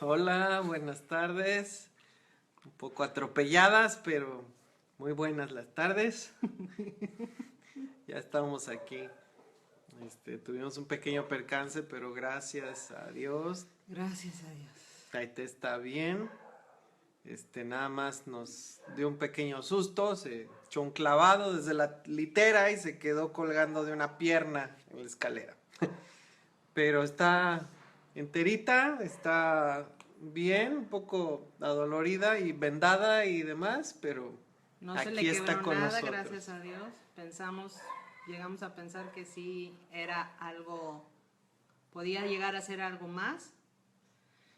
Hola, buenas tardes. Un poco atropelladas, pero muy buenas las tardes. Ya estamos aquí. Tuvimos un pequeño percance, pero gracias a Dios, Gracias a Dios. Taite está bien. Nada más nos dio un pequeño susto, se echó un clavado desde la litera y se quedó colgando de una pierna en la escalera. Pero está enterita, está bien, un poco adolorida y vendada y demás, pero No se le aquí está quebró con nada, nosotros. gracias a Dios. Llegamos a pensar que sí era algo, podía llegar a ser algo más,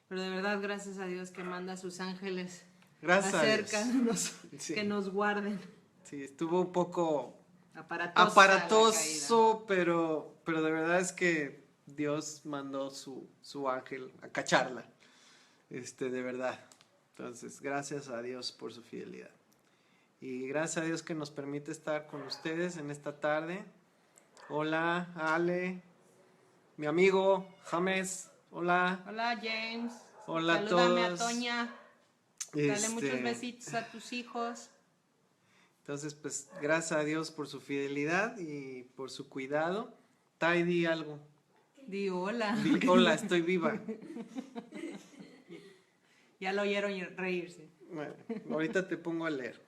pero de verdad gracias a Dios que manda a sus ángeles Gracias a acerca Dios. de nos, Sí. que nos guarden. Sí, estuvo un poco Aparatosa la caída. aparatoso, pero de verdad es que Dios mandó su ángel a cacharla, de verdad. Entonces, gracias a Dios por su fidelidad. Y gracias a Dios que nos permite estar con ustedes en esta tarde. Hola, Ale, mi amigo James, hola. Hola James. Hola a Salúdame todos. a Toña. Dale muchos besitos a tus hijos. Entonces, pues, gracias a Dios por su fidelidad y por su cuidado. Tai, di algo. Di hola. Di, hola, estoy viva. Ya lo oyeron reírse. Bueno, ahorita te pongo a leer.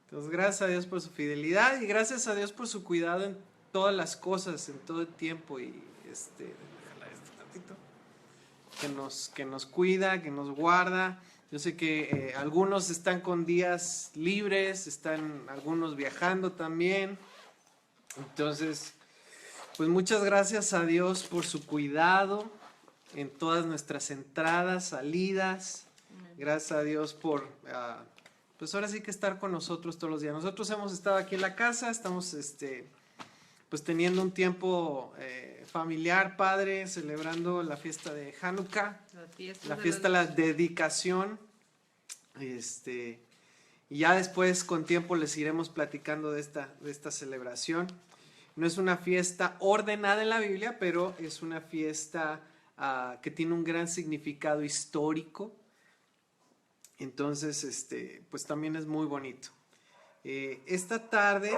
Entonces, gracias a Dios por su fidelidad y gracias a Dios por su cuidado en todas las cosas, en todo el tiempo. Y déjala esto tantito. Que nos cuida, que nos guarda. Yo sé que algunos están con días libres, están algunos viajando también. Entonces, pues muchas gracias a Dios por su cuidado en todas nuestras entradas, salidas. Gracias a Dios por, pues ahora sí que estar con nosotros todos los días. Nosotros hemos estado aquí en la casa, estamos pues teniendo un tiempo familiar, padre, celebrando la fiesta de Hanukkah, la fiesta de la dedicación. Y ya después con tiempo les iremos platicando de esta celebración. No es una fiesta ordenada en la Biblia, pero es una fiesta que tiene un gran significado histórico. Entonces, pues también es muy bonito. Esta tarde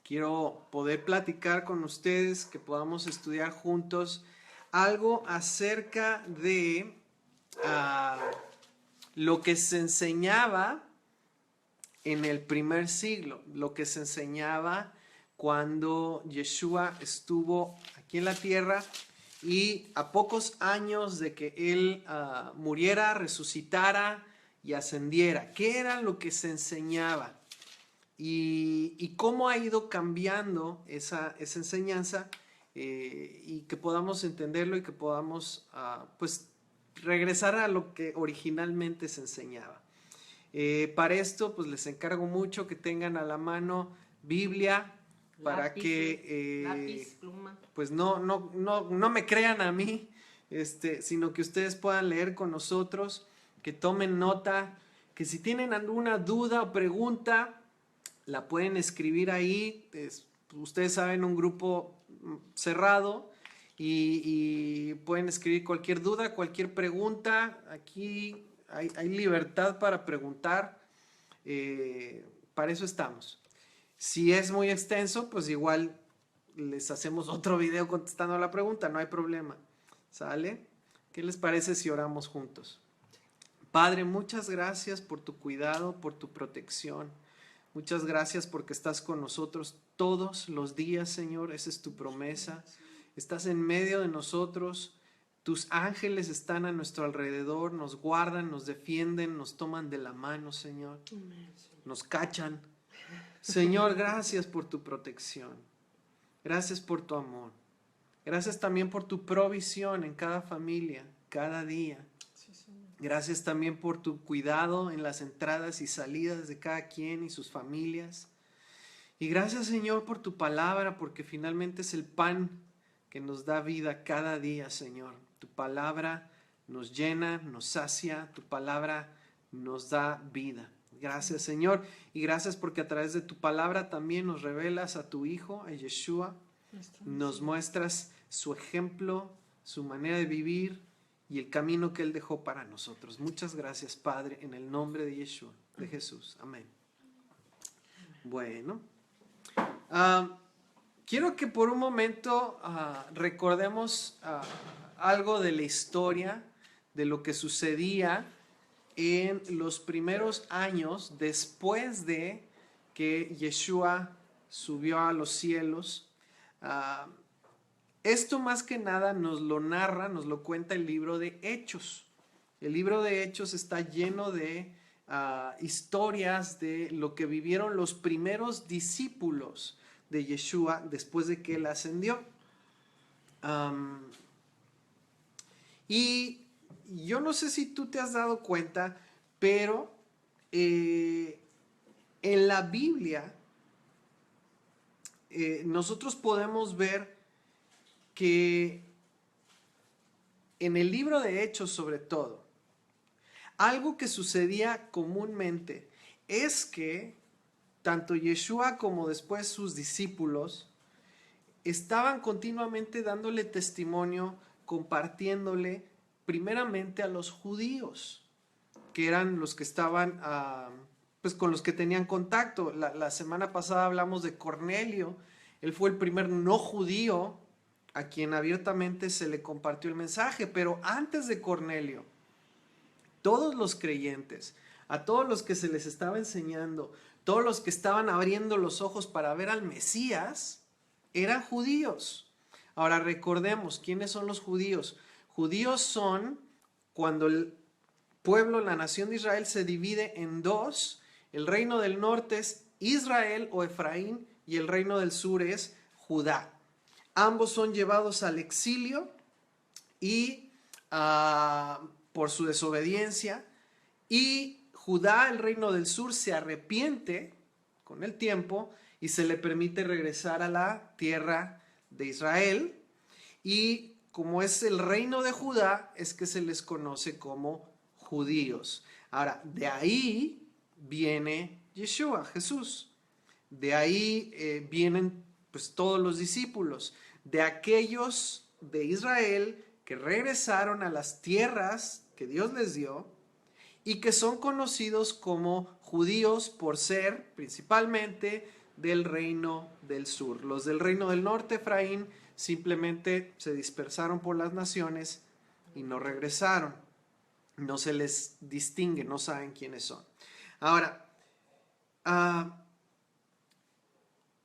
quiero poder platicar con ustedes, que podamos estudiar juntos algo acerca de lo que se enseñaba en el primer siglo, lo que se enseñaba cuando Yeshua estuvo aquí en la tierra y a pocos años de que él muriera, resucitara y ascendiera. ¿Qué era lo que se enseñaba? Y cómo ha ido cambiando esa enseñanza y que podamos entenderlo y que podamos pues regresar a lo que originalmente se enseñaba. Para esto, pues les encargo mucho que tengan a la mano Biblia para Lápiz, que lápiz, pluma. pues no me crean a mí, sino que ustedes puedan leer con nosotros, que tomen nota, que si tienen alguna duda o pregunta, la pueden escribir ahí. Ustedes saben, un grupo cerrado y pueden escribir cualquier duda, cualquier pregunta. Aquí hay libertad para preguntar, para eso estamos. Si es muy extenso, pues igual les hacemos otro video contestando la pregunta, no hay problema. ¿Sale? ¿Qué les parece si oramos juntos? Padre, muchas gracias por tu cuidado, por tu protección. Muchas gracias porque estás con nosotros todos los días, Señor. Esa es tu promesa. Estás en medio de nosotros. Tus ángeles están a nuestro alrededor, nos guardan, nos defienden, nos toman de la mano, Señor. Nos cachan. Señor, gracias por tu protección. Gracias por tu amor. Gracias también por tu provisión en cada familia, cada día. Gracias también por tu cuidado en las entradas y salidas de cada quien y sus familias. Y gracias, Señor, por tu palabra, porque finalmente es el pan que nos da vida cada día, Señor. Tu palabra nos llena, nos sacia, tu palabra nos da vida. Gracias, Señor, y gracias porque a través de tu palabra también nos revelas a tu Hijo, a Yeshua. Nos muestras su ejemplo, su manera de vivir y el camino que Él dejó para nosotros. Muchas gracias, Padre, en el nombre de Yeshua, de Jesús. Amén. Bueno, quiero que por un momento recordemos algo de la historia, de lo que sucedía en los primeros años después de que Yeshua subió a los cielos. Esto más que nada nos lo narra, nos lo cuenta el libro de Hechos. El libro de Hechos está lleno de historias de lo que vivieron los primeros discípulos de Yeshua después de que Él ascendió. Y yo no sé si tú te has dado cuenta, pero en la Biblia nosotros podemos ver que en el libro de Hechos sobre todo, algo que sucedía comúnmente es que tanto Yeshua como después sus discípulos estaban continuamente dándole testimonio, compartiéndole primeramente a los judíos, que eran los que estaban, pues con los que tenían contacto. La semana pasada hablamos de Cornelio. Él fue el primer no judío a quien abiertamente se le compartió el mensaje, pero antes de Cornelio, todos los creyentes, a todos los que se les estaba enseñando, todos los que estaban abriendo los ojos para ver al Mesías, eran judíos. Ahora recordemos, ¿quiénes son los judíos? Judíos son cuando el pueblo, la nación de Israel se divide en dos. El reino del norte es Israel o Efraín y el reino del sur es Judá. Ambos son llevados al exilio y por su desobediencia, y Judá, el reino del sur, se arrepiente con el tiempo y se le permite regresar a la tierra de Israel, y como es el reino de Judá, es que se les conoce como judíos. Ahora, de ahí viene Yeshua, Jesús. De ahí vienen pues todos los discípulos, de aquellos de Israel que regresaron a las tierras que Dios les dio y que son conocidos como judíos por ser principalmente del reino del sur. Los del reino del norte, Efraín, simplemente se dispersaron por las naciones y no regresaron. No se les distingue, no saben quiénes son. Ahora,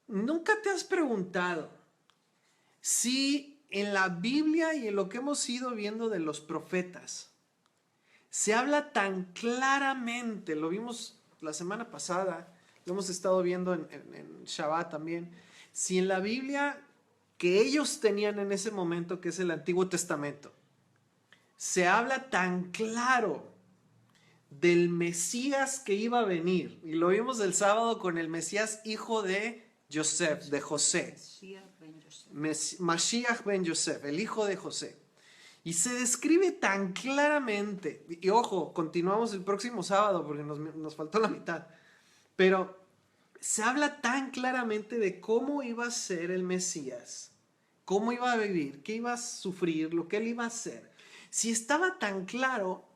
¿nunca te has preguntado si en la Biblia y en lo que hemos ido viendo de los profetas se habla tan claramente? Lo vimos la semana pasada, lo hemos estado viendo en Shabbat también. Si en la Biblia que ellos tenían en ese momento, que es el Antiguo Testamento, se habla tan claro del Mesías que iba a venir, y lo vimos el sábado con el Mesías hijo de José, Mashiach ben Yosef, el hijo de José, y se describe tan claramente, y ojo, continuamos el próximo sábado porque nos faltó la mitad, pero se habla tan claramente de cómo iba a ser el Mesías, cómo iba a vivir, qué iba a sufrir, lo que él iba a hacer. Si estaba tan claro,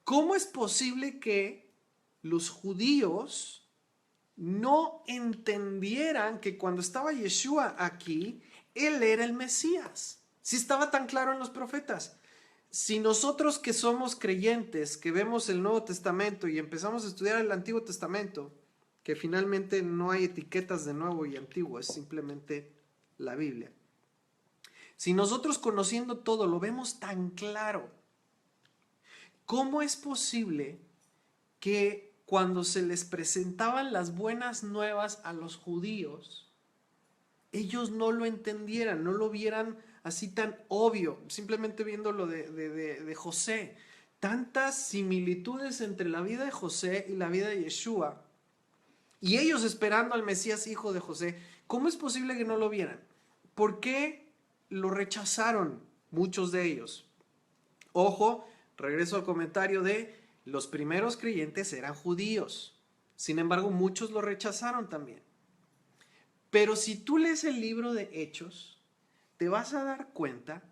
¿cómo es posible que los judíos no entendieran que cuando estaba Yeshua aquí, él era el Mesías? Si estaba tan claro en los profetas. Si nosotros que somos creyentes, que vemos el Nuevo Testamento y empezamos a estudiar el Antiguo Testamento, que finalmente no hay etiquetas de nuevo y antiguo, es simplemente la Biblia. Si nosotros conociendo todo lo vemos tan claro, ¿cómo es posible que cuando se les presentaban las buenas nuevas a los judíos, ellos no lo entendieran, no lo vieran así tan obvio, simplemente viendo lo de José? Tantas similitudes entre la vida de José y la vida de Yeshua, y ellos esperando al Mesías hijo de José. ¿Cómo es posible que no lo vieran? ¿Por qué lo rechazaron muchos de ellos? Ojo, regreso al comentario de los primeros creyentes eran judíos. Sin embargo, muchos lo rechazaron también. Pero si tú lees el libro de Hechos, te vas a dar cuenta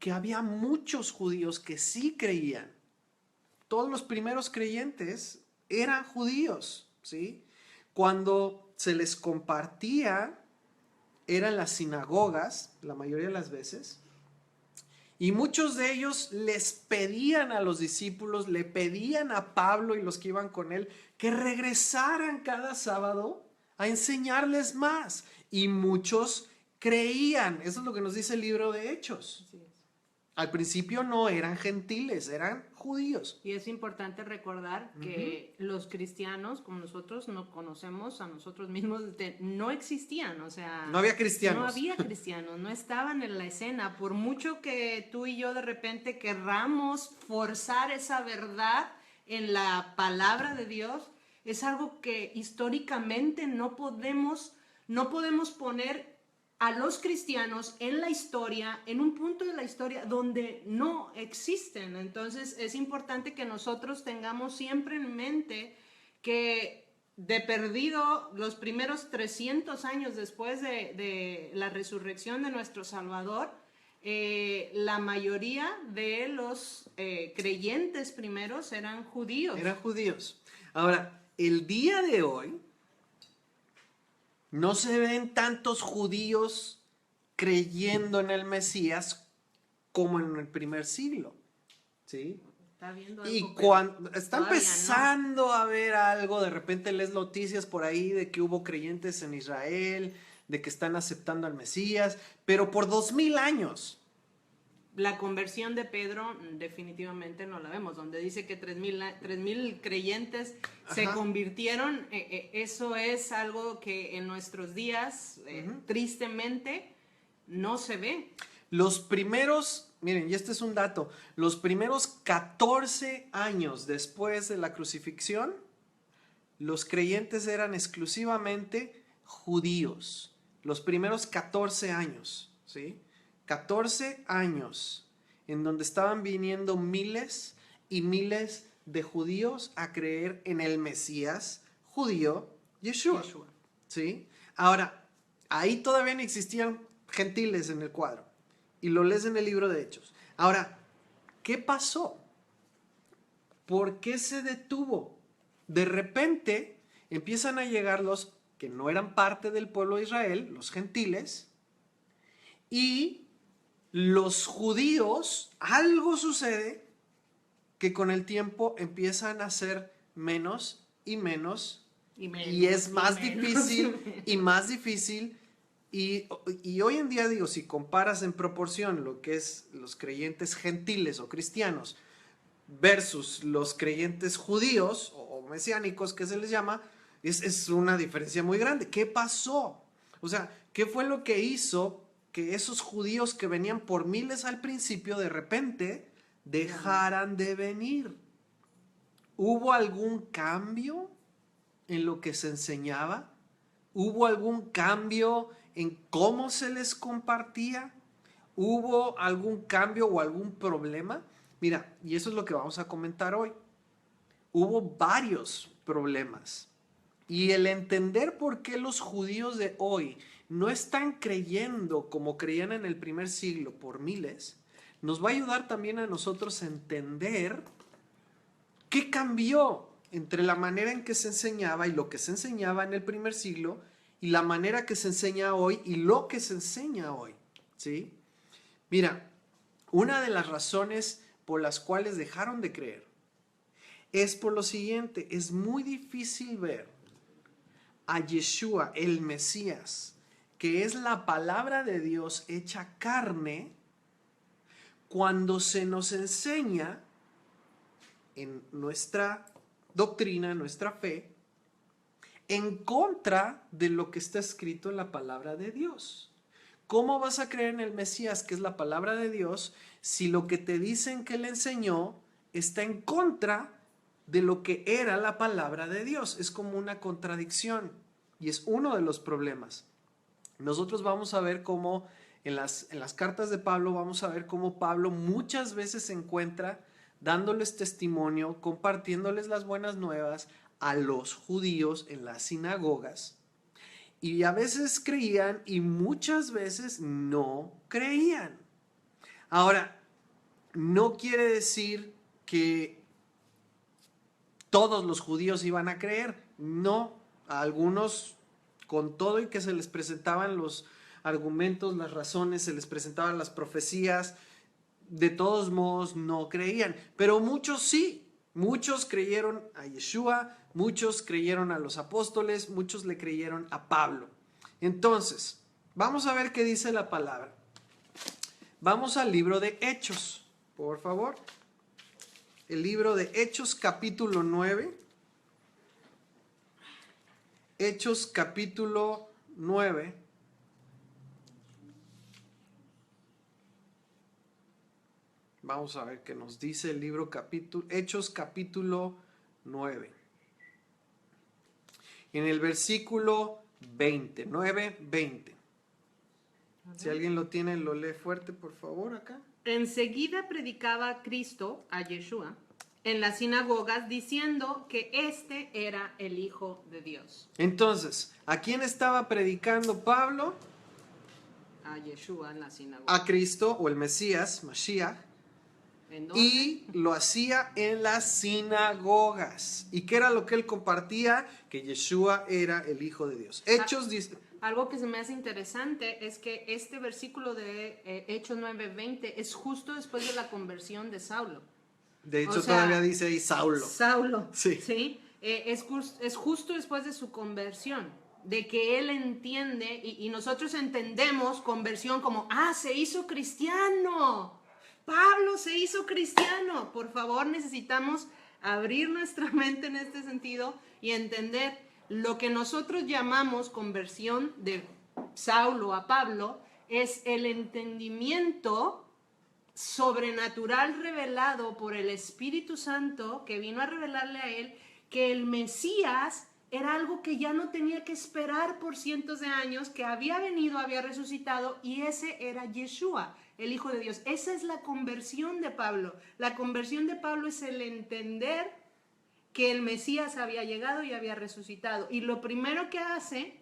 que había muchos judíos que sí creían. Todos los primeros creyentes eran judíos, ¿sí? Cuando se les compartía, eran las sinagogas, la mayoría de las veces, y muchos de ellos les pedían a los discípulos, le pedían a Pablo y los que iban con él, que regresaran cada sábado a enseñarles más. Y muchos creían. Eso es lo que nos dice el libro de Hechos. Así es. Al principio no eran gentiles, eran judíos. Y es importante recordar que los cristianos, como nosotros no conocemos a nosotros mismos, no existían, o sea... No había cristianos. No había cristianos, no estaban en la escena. Por mucho que tú y yo de repente querramos forzar esa verdad en la palabra de Dios, es algo que históricamente no podemos poner a los cristianos en la historia, en un punto de la historia donde no existen. Entonces es importante que nosotros tengamos siempre en mente que de perdido los primeros 300 años después de la resurrección de nuestro Salvador, la mayoría de los creyentes primeros eran judíos. Eran judíos. Ahora, el día de hoy, no se ven tantos judíos creyendo en el Mesías como en el primer siglo, ¿sí? Está viendo Y algo, cuando está todavía empezando a ver algo, de repente lees noticias por ahí de que hubo creyentes en Israel, de que están aceptando al Mesías, pero por 2000 años. La conversión de Pedro definitivamente no la vemos, donde dice que 3,000 creyentes se Ajá. convirtieron. Eso es algo que en nuestros días, tristemente, no se ve. Los primeros, miren, y este es un dato, los primeros 14 años después de la crucifixión, los creyentes eran exclusivamente judíos. Los primeros 14 años, ¿sí? 14 años en donde estaban viniendo miles y miles de judíos a creer en el Mesías judío, Yeshua. ¿Sí? Ahora, ahí todavía no existían gentiles en el cuadro. Y lo lees en el libro de Hechos. Ahora, ¿qué pasó? ¿Por qué se detuvo? De repente empiezan a llegar los que no eran parte del pueblo de Israel, los gentiles, y los judíos, algo sucede que con el tiempo empiezan a ser menos y menos, y es más difícil y más difícil. Y hoy en día, digo, si comparas en proporción lo que es los creyentes gentiles o cristianos versus los creyentes judíos o mesiánicos que se les llama, es una diferencia muy grande. ¿Qué pasó? O sea, ¿qué fue lo que hizo que esos judíos que venían por miles al principio de repente dejaran de venir? ¿Hubo algún cambio en lo que se enseñaba? ¿Hubo algún cambio en cómo se les compartía? ¿Hubo algún cambio o algún problema? Mira, y eso es lo que vamos a comentar hoy. Hubo varios problemas. Y el entender por qué los judíos de hoy no están creyendo como creían en el primer siglo por miles, nos va a ayudar también a nosotros a entender qué cambió entre la manera en que se enseñaba y lo que se enseñaba en el primer siglo y la manera que se enseña hoy y lo que se enseña hoy, ¿sí? Mira, una de las razones por las cuales dejaron de creer es por lo siguiente: es muy difícil ver a Yeshua, el Mesías, que es la palabra de Dios hecha carne, cuando se nos enseña en nuestra doctrina, nuestra fe, en contra de lo que está escrito en la palabra de Dios. ¿Cómo vas a creer en el Mesías, que es la palabra de Dios, si lo que te dicen que le enseñó está en contra de lo que era la palabra de Dios? Es como una contradicción y es uno de los problemas. Nosotros vamos a ver cómo en las cartas de Pablo, vamos a ver cómo Pablo muchas veces se encuentra dándoles testimonio, compartiéndoles las buenas nuevas a los judíos en las sinagogas. Y a veces creían y muchas veces no creían. Ahora, no quiere decir que todos los judíos iban a creer. No, a algunos, con todo y que se les presentaban los argumentos, las razones, se les presentaban las profecías, de todos modos no creían. Pero muchos sí, muchos creyeron a Yeshua, muchos creyeron a los apóstoles, muchos le creyeron a Pablo. Entonces, vamos a ver qué dice la palabra. Vamos al libro de Hechos, por favor. El libro de Hechos, capítulo 9. Hechos, capítulo 9. Vamos a ver qué nos dice el libro Hechos, capítulo 9. En el versículo 20, 9, 20. Si alguien lo tiene, lo lee fuerte, por favor, acá. Enseguida predicaba Cristo a Yeshua en las sinagogas diciendo que este era el Hijo de Dios. Entonces, ¿a quién estaba predicando Pablo? A Yeshua en la sinagoga. A Cristo o el Mesías, Mashiach. ¿En dónde? Y lo hacía en las sinagogas. ¿Y qué era lo que él compartía? Que Yeshua era el Hijo de Dios. Hechos dice... Algo que se me hace interesante es que este versículo de Hechos 9:20 es justo después de la conversión de Saulo. De hecho, O sea, todavía dice ahí Saulo. Saulo, Sí. Es justo después de su conversión, de que él entiende, y nosotros entendemos conversión como, se hizo cristiano. Pablo se hizo cristiano. Por favor, necesitamos abrir nuestra mente en este sentido y entender lo que nosotros llamamos conversión de Saulo a Pablo es el entendimiento sobrenatural revelado por el Espíritu Santo que vino a revelarle a él que el Mesías era algo que ya no tenía que esperar por cientos de años, que había venido, había resucitado, y ese era Yeshua, el Hijo de Dios. Esa es la conversión de Pablo. La conversión de Pablo es el entender que el Mesías había llegado y había resucitado. Y lo primero que hace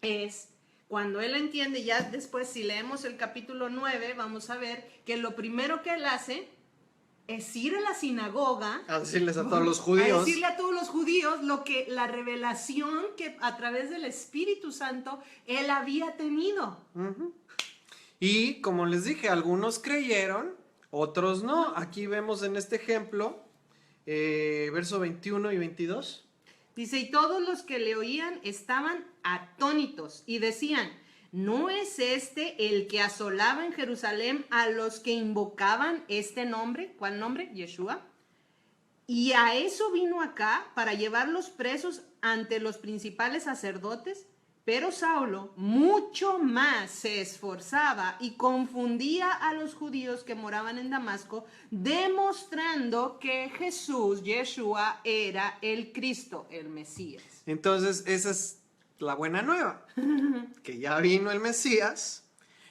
es, cuando él entiende, ya después si leemos el capítulo 9, vamos a ver que lo primero que él hace es ir a la sinagoga. A decirles a todos los judíos. A decirle a todos los judíos la revelación que a través del Espíritu Santo él había tenido. Uh-huh. Y como les dije, algunos creyeron, otros no. Aquí vemos en este ejemplo, verso 21 y 22. Dice, y todos los que le oían estaban atónitos y decían, ¿no es este el que asolaba en Jerusalén a los que invocaban este nombre? ¿Cuál nombre? Yeshua. Y a eso vino acá para llevarlos presos ante los principales sacerdotes. Pero Saulo mucho más se esforzaba y confundía a los judíos que moraban en Damasco, demostrando que Jesús, Yeshua, era el Cristo, el Mesías. Entonces, esa es la buena nueva, que ya vino el Mesías.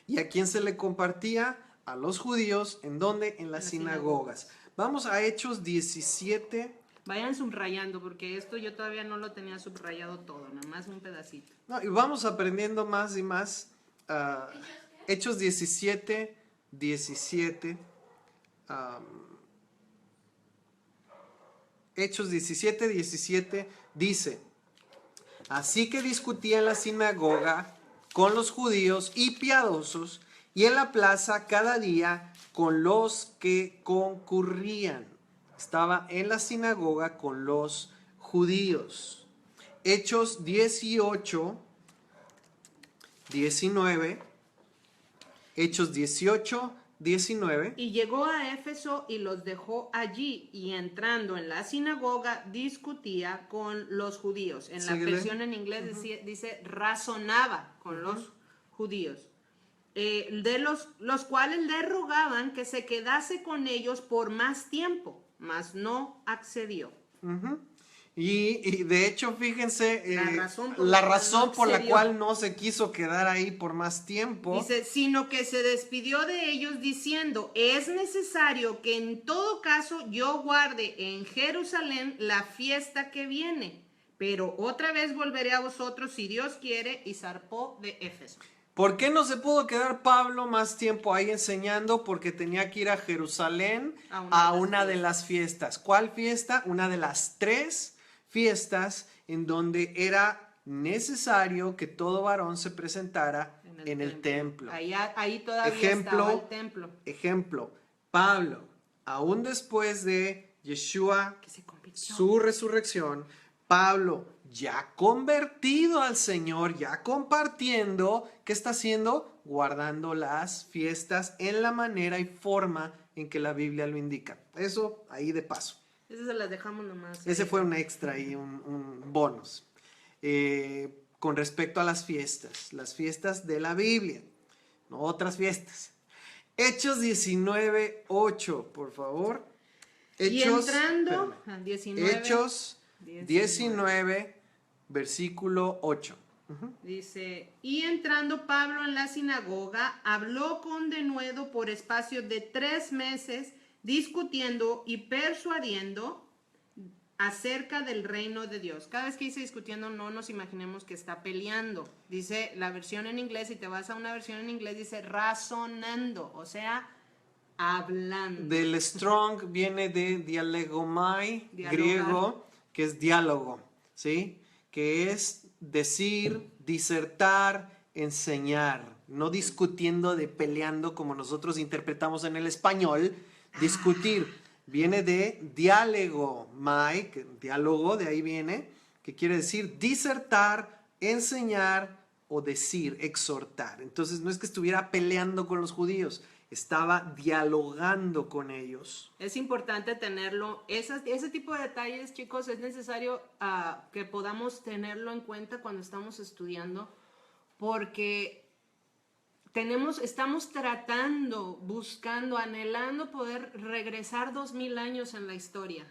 ¿Y a quién se le compartía? A los judíos. ¿En dónde? En las sinagogas. Vamos a Hechos 17. Vayan subrayando, porque esto yo todavía no lo tenía subrayado todo, nada más un pedacito. No, y vamos aprendiendo más y más. Hechos 17, 17. Hechos 17, 17 dice, así que discutía en la sinagoga con los judíos y piadosos, y en la plaza cada día con los que concurrían. Estaba en la sinagoga con los judíos. Hechos 18, 19. Hechos 18, 19. Y llegó a Éfeso y los dejó allí, y entrando en la sinagoga discutía con los judíos. En la versión en inglés dice razonaba con los judíos. De los cuales le rogaban que se quedase con ellos por más tiempo, mas no accedió. Y de hecho, fíjense, la razón por la cual no se quiso quedar ahí por más tiempo. Dice, sino que se despidió de ellos diciendo, es necesario que en todo caso yo guarde en Jerusalén la fiesta que viene, pero otra vez volveré a vosotros si Dios quiere, y zarpó de Éfeso. ¿Por qué no se pudo quedar Pablo más tiempo ahí enseñando? Porque tenía que ir a Jerusalén a una de las fiestas. ¿Cuál fiesta? Una de las 3 fiestas en donde era necesario que todo varón se presentara en el templo. Ahí todavía estaba el templo. Ejemplo, Pablo, aún después de Yeshua, su resurrección, Pablo, ya convertido al Señor, ya compartiendo, ¿qué está haciendo? Guardando las fiestas en la manera y forma en que la Biblia lo indica. Eso ahí de paso. Eso se las dejamos nomás. Ese fue un extra y un bonus. Con respecto a las fiestas de la Biblia, no otras fiestas. Hechos 19:8, por favor. Hechos 19, versículo 8. Dice, y entrando Pablo en la sinagoga, habló con denuedo por espacio de 3 meses, discutiendo y persuadiendo acerca del reino de Dios. Cada vez que dice discutiendo, no nos imaginemos que está peleando. Dice la versión en inglés, si te vas a una versión en inglés, dice razonando, o sea, hablando. Del Strong viene de dialegomai, griego, que es diálogo, ¿sí? Que es decir, disertar, enseñar, no discutiendo de peleando como nosotros interpretamos en el español, discutir. Viene de dialegomai, diálogo, de ahí viene, que quiere decir disertar, enseñar o decir, exhortar. Entonces no es que estuviera peleando con los judíos, estaba dialogando con ellos. Es importante tenerlo, ese tipo de detalles, chicos, es necesario que podamos tenerlo en cuenta cuando estamos estudiando, porque estamos tratando, buscando, anhelando poder regresar 2000 años en la historia.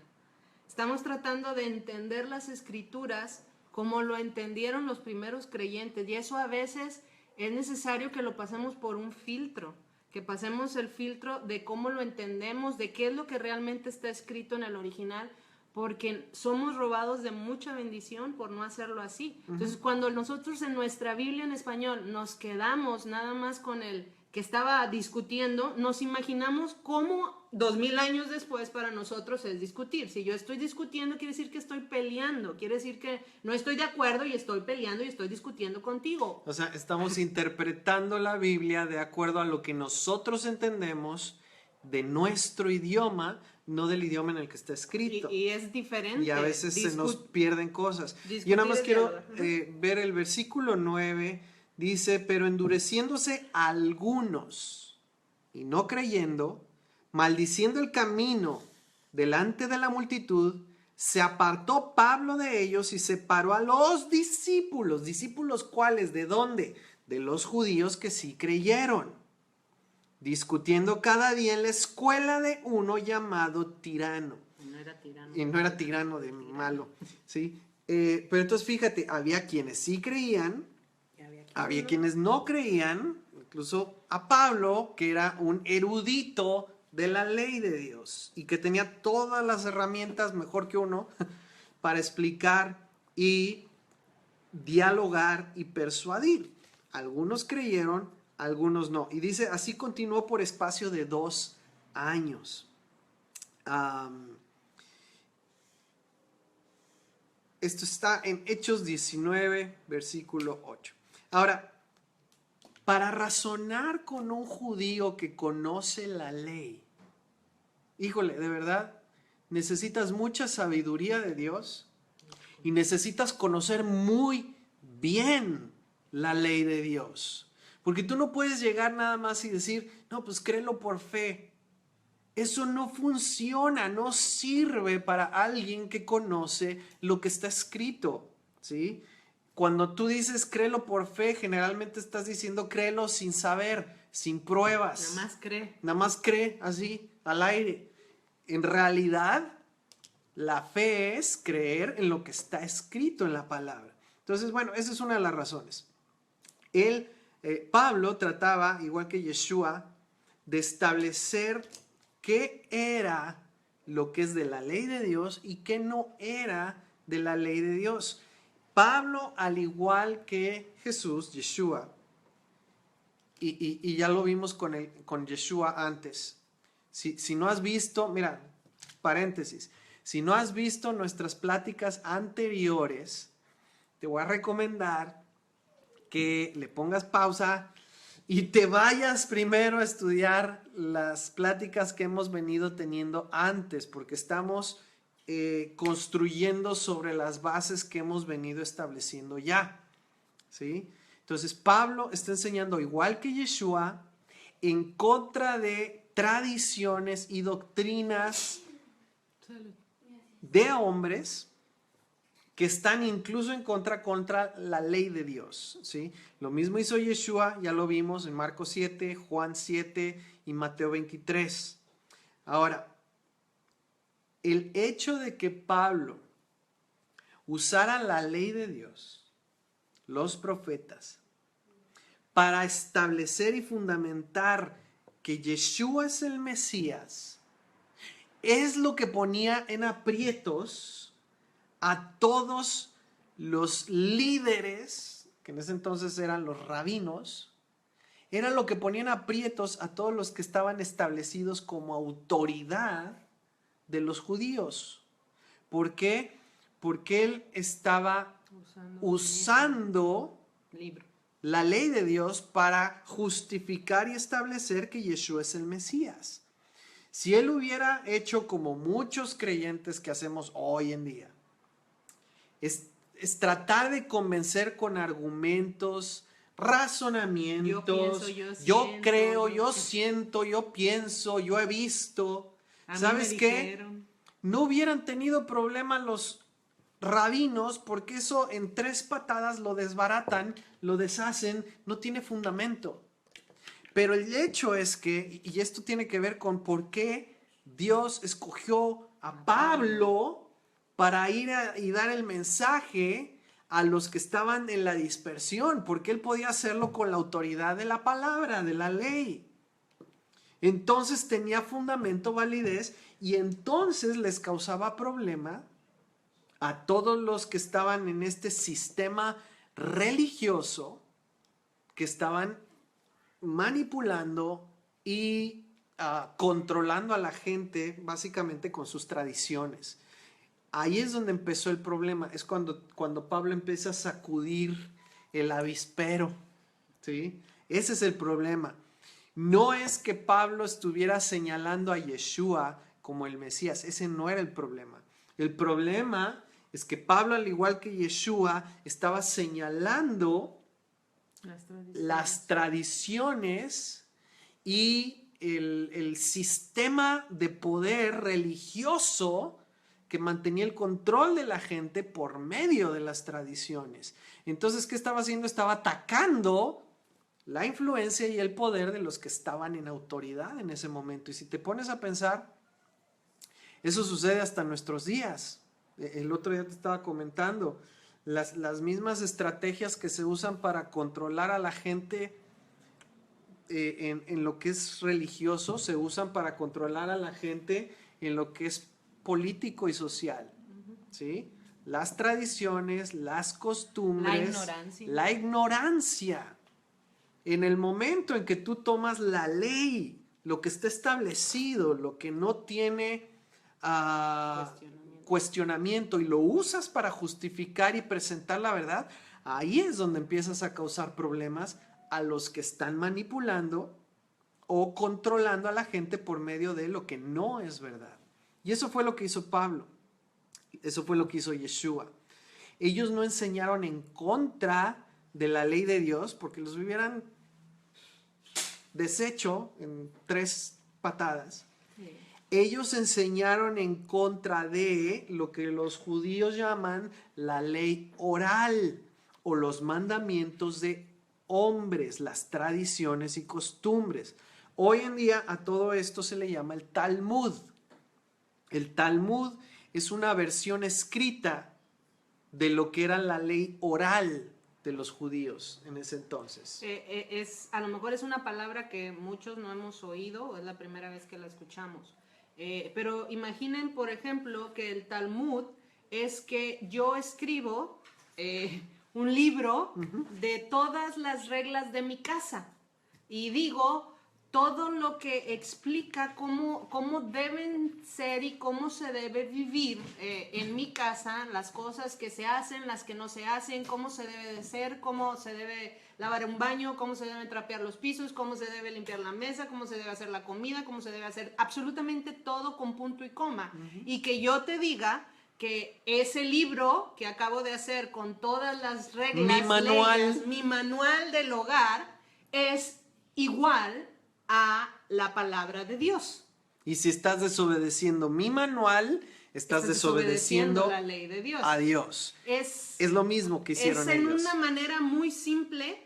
Estamos tratando de entender las escrituras como lo entendieron los primeros creyentes, y eso a veces es necesario que lo pasemos por un filtro, que pasemos el filtro de cómo lo entendemos, de qué es lo que realmente está escrito en el original, porque somos robados de mucha bendición por no hacerlo así. Entonces, cuando nosotros en nuestra Biblia en español nos quedamos nada más con el que estaba discutiendo, nos imaginamos cómo 2000 años después para nosotros es discutir. Si yo estoy discutiendo, quiere decir que estoy peleando, quiere decir que no estoy de acuerdo y estoy peleando y estoy discutiendo contigo. O sea, estamos interpretando la Biblia de acuerdo a lo que nosotros entendemos de nuestro idioma, no del idioma en el que está escrito. Y es diferente. Y a veces se nos pierden cosas. Yo nada más quiero ver el versículo 9. Dice, pero endureciéndose algunos y no creyendo, maldiciendo el camino delante de la multitud, se apartó Pablo de ellos y separó a los discípulos. ¿Discípulos cuáles? ¿De dónde? De los judíos que sí creyeron, discutiendo cada día en la escuela de uno llamado Tirano. Y no era tirano de malo, ¿sí? Pero entonces fíjate, había quienes sí creían, había quienes no creían, incluso a Pablo, que era un erudito de la ley de Dios y que tenía todas las herramientas mejor que uno para explicar y dialogar y persuadir. Algunos creyeron, algunos no. Y dice, así continuó por espacio de 2 años. Esto está en Hechos 19, versículo 8. Ahora, para razonar con un judío que conoce la ley, híjole, de verdad, necesitas mucha sabiduría de Dios y necesitas conocer muy bien la ley de Dios. Porque tú no puedes llegar nada más y decir, no, pues créelo por fe. Eso no funciona, no sirve para alguien que conoce lo que está escrito, ¿sí? Cuando tú dices créelo por fe, generalmente estás diciendo créelo sin saber, sin pruebas. Nada más cree. Nada más cree, así, al aire. En realidad, la fe es creer en lo que está escrito en la palabra. Entonces, bueno, esa es una de las razones. Pablo trataba, igual que Yeshua, de establecer qué era lo que es de la ley de Dios y qué no era de la ley de Dios. Pablo, al igual que Jesús, Yeshua, y ya lo vimos con Yeshua antes. Si no has visto, mira, paréntesis, si no has visto nuestras pláticas anteriores, te voy a recomendar que le pongas pausa y te vayas primero a estudiar las pláticas que hemos venido teniendo antes, porque estamos construyendo sobre las bases que hemos venido estableciendo ya, ¿sí? Entonces Pablo está enseñando, igual que Yeshua, en contra de tradiciones y doctrinas de hombres que están incluso en contra la ley de Dios, ¿sí? Lo mismo hizo Yeshua, ya lo vimos en Marcos 7, Juan 7 y Mateo 23. Ahora, el hecho de que Pablo usara la ley de Dios, los profetas, para establecer y fundamentar que Yeshua es el Mesías, es lo que ponía en aprietos a todos los líderes, que en ese entonces eran los rabinos, era lo que ponían aprietos a todos los que estaban establecidos como autoridad de los judíos. ¿Por qué? Porque él estaba usando la ley de Dios para justificar y establecer que Yeshua es el Mesías. Si él hubiera hecho como muchos creyentes que hacemos hoy en día, es tratar de convencer con argumentos, razonamientos, yo creo, yo siento, yo pienso, yo he visto. ¿Sabes qué? No hubieran tenido problema los rabinos, porque eso en 3 patadas lo desbaratan, lo deshacen, no tiene fundamento. Pero el hecho es que, y esto tiene que ver con por qué Dios escogió a Pablo para ir y dar el mensaje a los que estaban en la dispersión, porque él podía hacerlo con la autoridad de la palabra, de la ley. Entonces tenía fundamento, validez, y entonces les causaba problema a todos los que estaban en este sistema religioso, que estaban manipulando y controlando a la gente básicamente con sus tradiciones. Ahí es donde empezó el problema, es cuando Pablo empieza a sacudir el avispero, ¿sí? Ese es el problema. No es que Pablo estuviera señalando a Yeshua como el Mesías, ese no era el problema. El problema es que Pablo, al igual que Yeshua, estaba señalando las tradiciones y el sistema de poder religioso que mantenía el control de la gente por medio de las tradiciones. Entonces, ¿qué estaba haciendo? Estaba atacando la influencia y el poder de los que estaban en autoridad en ese momento. Y si te pones a pensar, eso sucede hasta nuestros días. El otro día te estaba comentando, las mismas estrategias que se usan para controlar a la gente en lo que es religioso, se usan para controlar a la gente en lo que es político y social, ¿sí? Las tradiciones, las costumbres, la ignorancia. En el momento en que tú tomas la ley, lo que está establecido, lo que no tiene cuestionamiento, y lo usas para justificar y presentar la verdad, ahí es donde empiezas a causar problemas a los que están manipulando o controlando a la gente por medio de lo que no es verdad. Y eso fue lo que hizo Pablo. Eso fue lo que hizo Yeshua. Ellos no enseñaron en contra de la ley de Dios, porque los hubieran deshecho en 3 patadas. Sí. Ellos enseñaron en contra de lo que los judíos llaman la ley oral o los mandamientos de hombres, las tradiciones y costumbres. Hoy en día a todo esto se le llama el Talmud. El Talmud es una versión escrita de lo que era la ley oral de los judíos en ese entonces. A lo mejor es una palabra que muchos no hemos oído, o es la primera vez que la escuchamos. Pero imaginen, por ejemplo, que el Talmud es que yo escribo un libro de todas las reglas de mi casa. y digo todo lo que explica cómo deben ser y cómo se debe vivir en mi casa, las cosas que se hacen, las que no se hacen, cómo se debe de ser, cómo se debe lavar un baño, cómo se deben trapear los pisos, cómo se debe limpiar la mesa, cómo se debe hacer la comida, cómo se debe hacer absolutamente todo con punto y coma. Y que yo te diga que ese libro que acabo de hacer con todas las reglas, leyes, mi manual del hogar es igual a la palabra de Dios. Y si estás desobedeciendo mi manual, estás desobedeciendo la ley de Dios. A Dios. Es lo mismo que hicieron ellos. Es en una manera muy simple,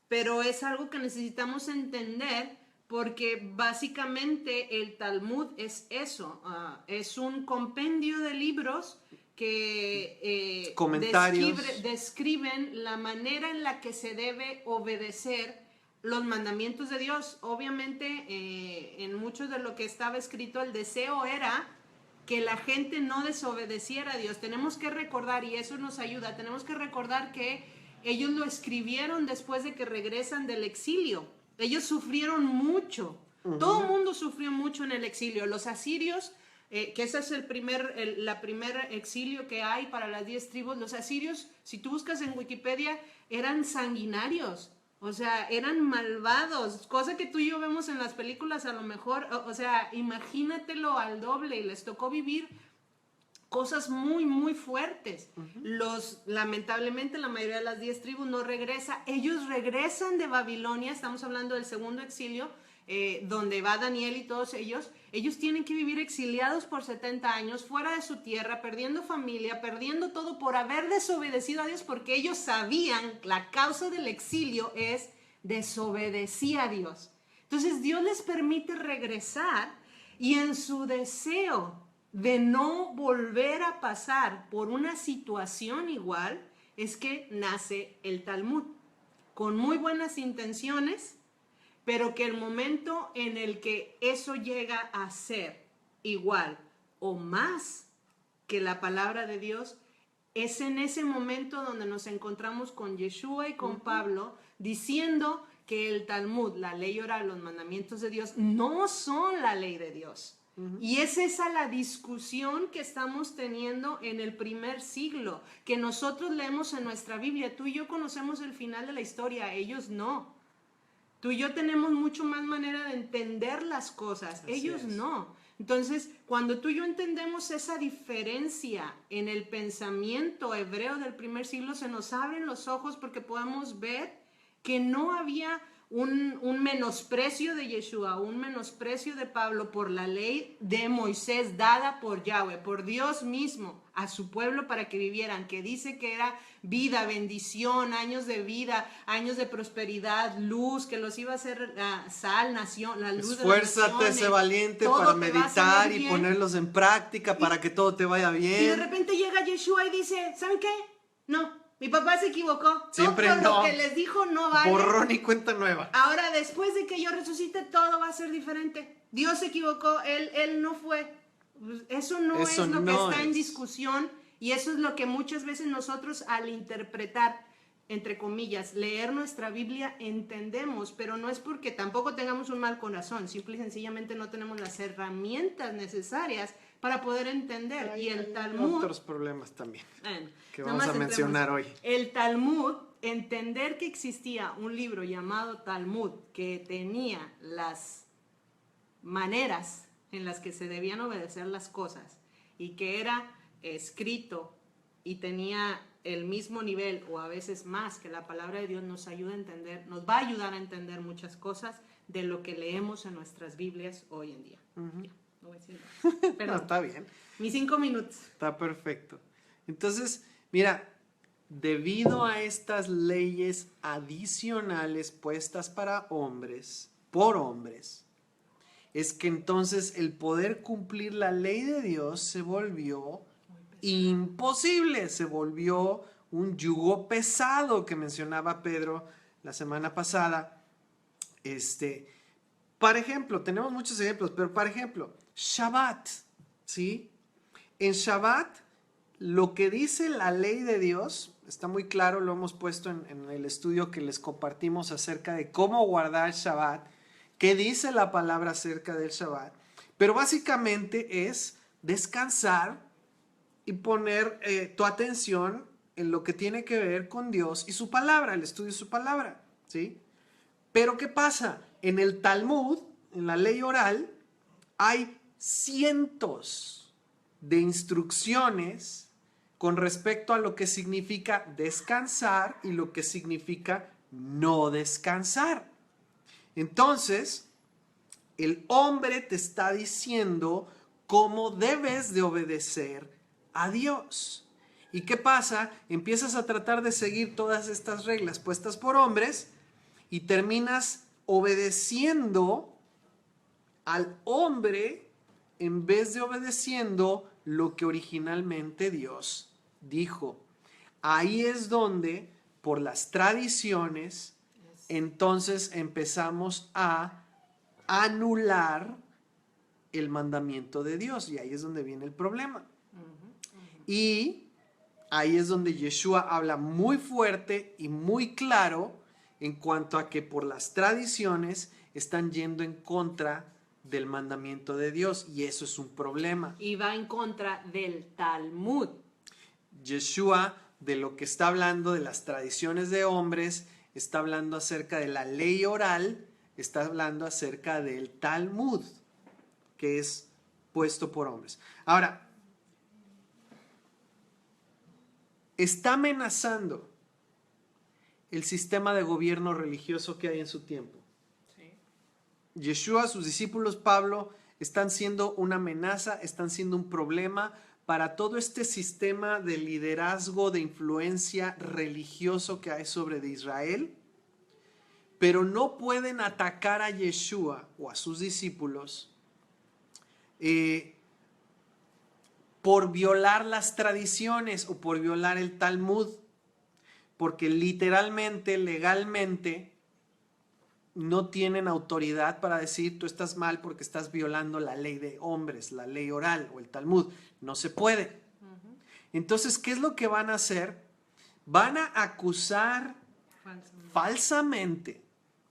pero es algo que necesitamos entender, porque básicamente el Talmud es eso. Es un compendio de libros que describen la manera en la que se debe obedecer los mandamientos de Dios. Obviamente, en mucho de lo que estaba escrito, el deseo era que la gente no desobedeciera a Dios. Tenemos que recordar, y eso nos ayuda, tenemos que recordar que ellos lo escribieron después de que regresan del exilio. Ellos sufrieron mucho. Todo el mundo sufrió mucho en el exilio. Los asirios, que ese es el primer exilio que hay para las 10 tribus, los asirios, si tú buscas en Wikipedia, eran sanguinarios. O sea, eran malvados, cosa que tú y yo vemos en las películas a lo mejor, o sea, imagínatelo al doble, y les tocó vivir cosas muy, muy fuertes. Lamentablemente, la mayoría de las 10 tribus no regresa. Ellos regresan de Babilonia, estamos hablando del segundo exilio, donde va Daniel y todos ellos. Ellos tienen que vivir exiliados por 70 años, fuera de su tierra, perdiendo familia, perdiendo todo por haber desobedecido a Dios, porque ellos sabían la causa del exilio es desobedecer a Dios. Entonces Dios les permite regresar, y en su deseo de no volver a pasar por una situación igual, es que nace el Talmud, con muy buenas intenciones, pero que el momento en el que eso llega a ser igual o más que la palabra de Dios, es en ese momento donde nos encontramos con Yeshua y con Pablo diciendo que el Talmud, la ley oral, los mandamientos de Dios, no son la ley de Dios. Y es esa la discusión que estamos teniendo en el primer siglo, que nosotros leemos en nuestra Biblia. Tú y yo conocemos el final de la historia, ellos no. Tú y yo tenemos mucho más manera de entender las cosas, ellos no. Entonces, cuando tú y yo entendemos esa diferencia en el pensamiento hebreo del primer siglo, se nos abren los ojos, porque podemos ver que no había un menosprecio de Yeshua, un menosprecio de Pablo por la ley de Moisés dada por Yahweh, por Dios mismo, a su pueblo para que vivieran, que dice que era vida, bendición, años de vida, años de prosperidad, luz, que los iba a hacer sal, nación, la luz. Esfuérzate, sé valiente para meditar y ponerlos en práctica para que todo te vaya bien. Y de repente llega Yeshua y dice, ¿saben qué? No. Mi papá se equivocó. Siempre todo no. Lo que les dijo no vale. Borrón y cuenta nueva. Ahora, después de que yo resucite, todo va a ser diferente. Dios se equivocó, él no fue. Eso no es lo que está en discusión, y eso es lo que muchas veces nosotros, al interpretar, entre comillas, leer nuestra Biblia, entendemos, pero no es porque tampoco tengamos un mal corazón, simple y sencillamente no tenemos las herramientas necesarias para poder entender. Y el Talmud... otros problemas también que Nada vamos a mencionar hoy. El Talmud, entender que existía un libro llamado Talmud que tenía las maneras en las que se debían obedecer las cosas, y que era escrito y tenía el mismo nivel o a veces más que la palabra de Dios, nos ayuda a entender, nos va a ayudar a entender muchas cosas de lo que leemos en nuestras Biblias hoy en día. No voy a decir nada. Perdón. No, está bien. Mis 5 minutos. Está perfecto. Entonces, mira, debido a estas leyes adicionales puestas para hombres, por hombres, es que entonces el poder cumplir la ley de Dios se volvió imposible, se volvió un yugo pesado que mencionaba Pedro la semana pasada. Por ejemplo, tenemos muchos ejemplos, pero por ejemplo, Shabbat, ¿sí? En Shabbat, lo que dice la ley de Dios está muy claro, lo hemos puesto en el estudio que les compartimos acerca de cómo guardar Shabbat, qué dice la palabra acerca del Shabbat, pero básicamente es descansar y poner tu atención en lo que tiene que ver con Dios y su palabra, el estudio de su palabra, ¿sí? Pero ¿qué pasa? En el Talmud, en la ley oral, hay cientos de instrucciones con respecto a lo que significa descansar y lo que significa no descansar. Entonces, el hombre te está diciendo cómo debes de obedecer a Dios. ¿Y qué pasa? Empiezas a tratar de seguir todas estas reglas puestas por hombres y terminas obedeciendo al hombre en vez de obedeciendo lo que originalmente Dios dijo. Ahí es donde, por las tradiciones, entonces empezamos a anular el mandamiento de Dios, y ahí es donde viene el problema. Y ahí es donde Yeshua habla muy fuerte y muy claro en cuanto a que por las tradiciones están yendo en contra del mandamiento de Dios, y eso es un problema. Y va en contra del Talmud. Yeshua, de lo que está hablando, de las tradiciones de hombres, está hablando acerca de la ley oral, está hablando acerca del Talmud, que es puesto por hombres. Ahora, está amenazando el sistema de gobierno religioso que hay en su tiempo. Sí. Yeshua, sus discípulos, Pablo, están siendo una amenaza, están siendo un problema para todo este sistema de liderazgo, de influencia religioso que hay sobre de Israel, pero no pueden atacar a Yeshua o a sus discípulos por violar las tradiciones o por violar el Talmud, porque literalmente, legalmente, no tienen autoridad para decir tú estás mal porque estás violando la ley de hombres, la ley oral o el Talmud. No se puede. Entonces, ¿qué es lo que van a hacer? Van a acusar falsamente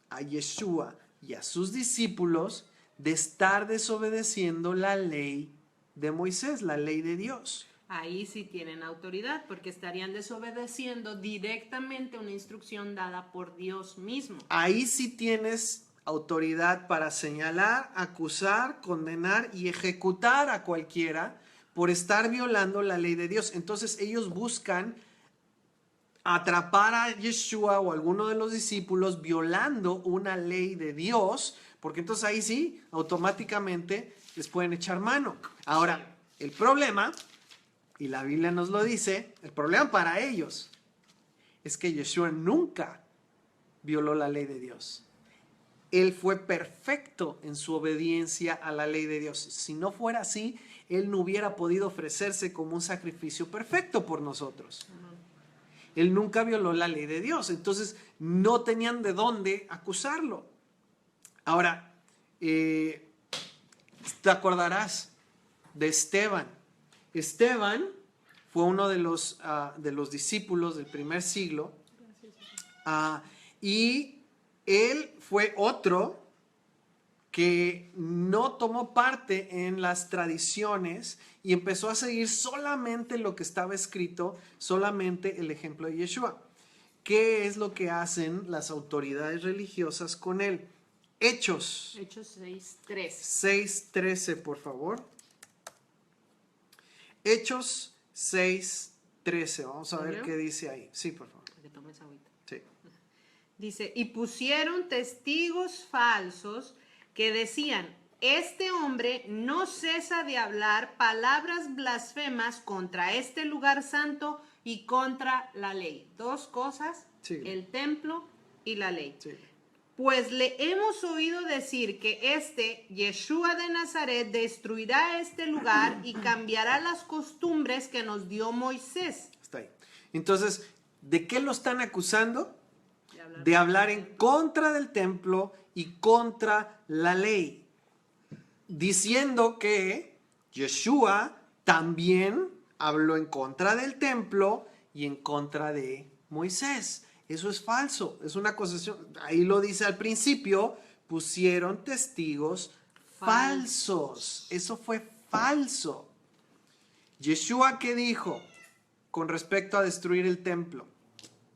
a Yeshua y a sus discípulos de estar desobedeciendo la ley de Moisés, la ley de Dios. Ahí sí tienen autoridad, porque estarían desobedeciendo directamente una instrucción dada por Dios mismo. Ahí sí tienes autoridad para señalar, acusar, condenar y ejecutar a cualquiera por estar violando la ley de Dios. Entonces ellos buscan atrapar a Yeshua o a alguno de los discípulos violando una ley de Dios, porque entonces ahí sí, automáticamente les pueden echar mano. Ahora, el problema, y la Biblia nos lo dice, el problema para ellos es que Yeshua nunca violó la ley de Dios. Él fue perfecto en su obediencia a la ley de Dios. Si no fuera así, Él no hubiera podido ofrecerse como un sacrificio perfecto por nosotros. Él nunca violó la ley de Dios. Entonces, no tenían de dónde acusarlo. Ahora, te acordarás de Esteban. Esteban fue uno de los discípulos del primer siglo, y él fue otro que no tomó parte en las tradiciones y empezó a seguir solamente lo que estaba escrito, solamente el ejemplo de Yeshua. ¿Qué es lo que hacen las autoridades religiosas con él? Hechos 6:13. 6:13, por favor. Hechos 6:13. Vamos a ver qué dice ahí. Sí, por favor. Que tomes agüita. Sí. Dice, y pusieron testigos falsos que decían, este hombre no cesa de hablar palabras blasfemas contra este lugar santo y contra la ley. Dos cosas, Sí. el templo y la ley. Sí. Pues le hemos oído decir que este Yeshua de Nazaret destruirá este lugar y cambiará las costumbres que nos dio Moisés. Está ahí. Entonces, ¿de qué lo están acusando? De hablar en contra del templo y contra la ley, diciendo que Yeshua también habló en contra del templo y en contra de Moisés. Eso es falso, es una acusación. Ahí lo dice al principio, pusieron testigos falsos. Eso fue falso. Yeshua, ¿qué dijo con respecto a destruir el templo?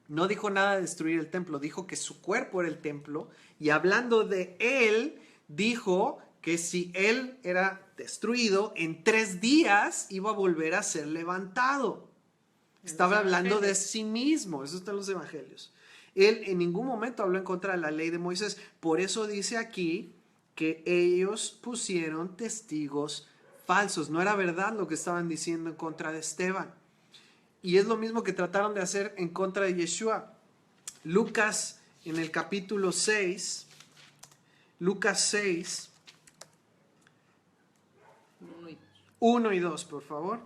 No dijo nada de destruir el templo, dijo que su cuerpo era el templo, y hablando de él, dijo que si él era destruido, en 3 días iba a volver a ser levantado. Estaba hablando de sí mismo, eso está en los evangelios. Él en ningún momento habló en contra de la ley de Moisés, por eso dice aquí que ellos pusieron testigos falsos. No era verdad lo que estaban diciendo en contra de Esteban. Y es lo mismo que trataron de hacer en contra de Yeshua. Lucas, en el capítulo 6, Lucas 6, 1 y 2, por favor.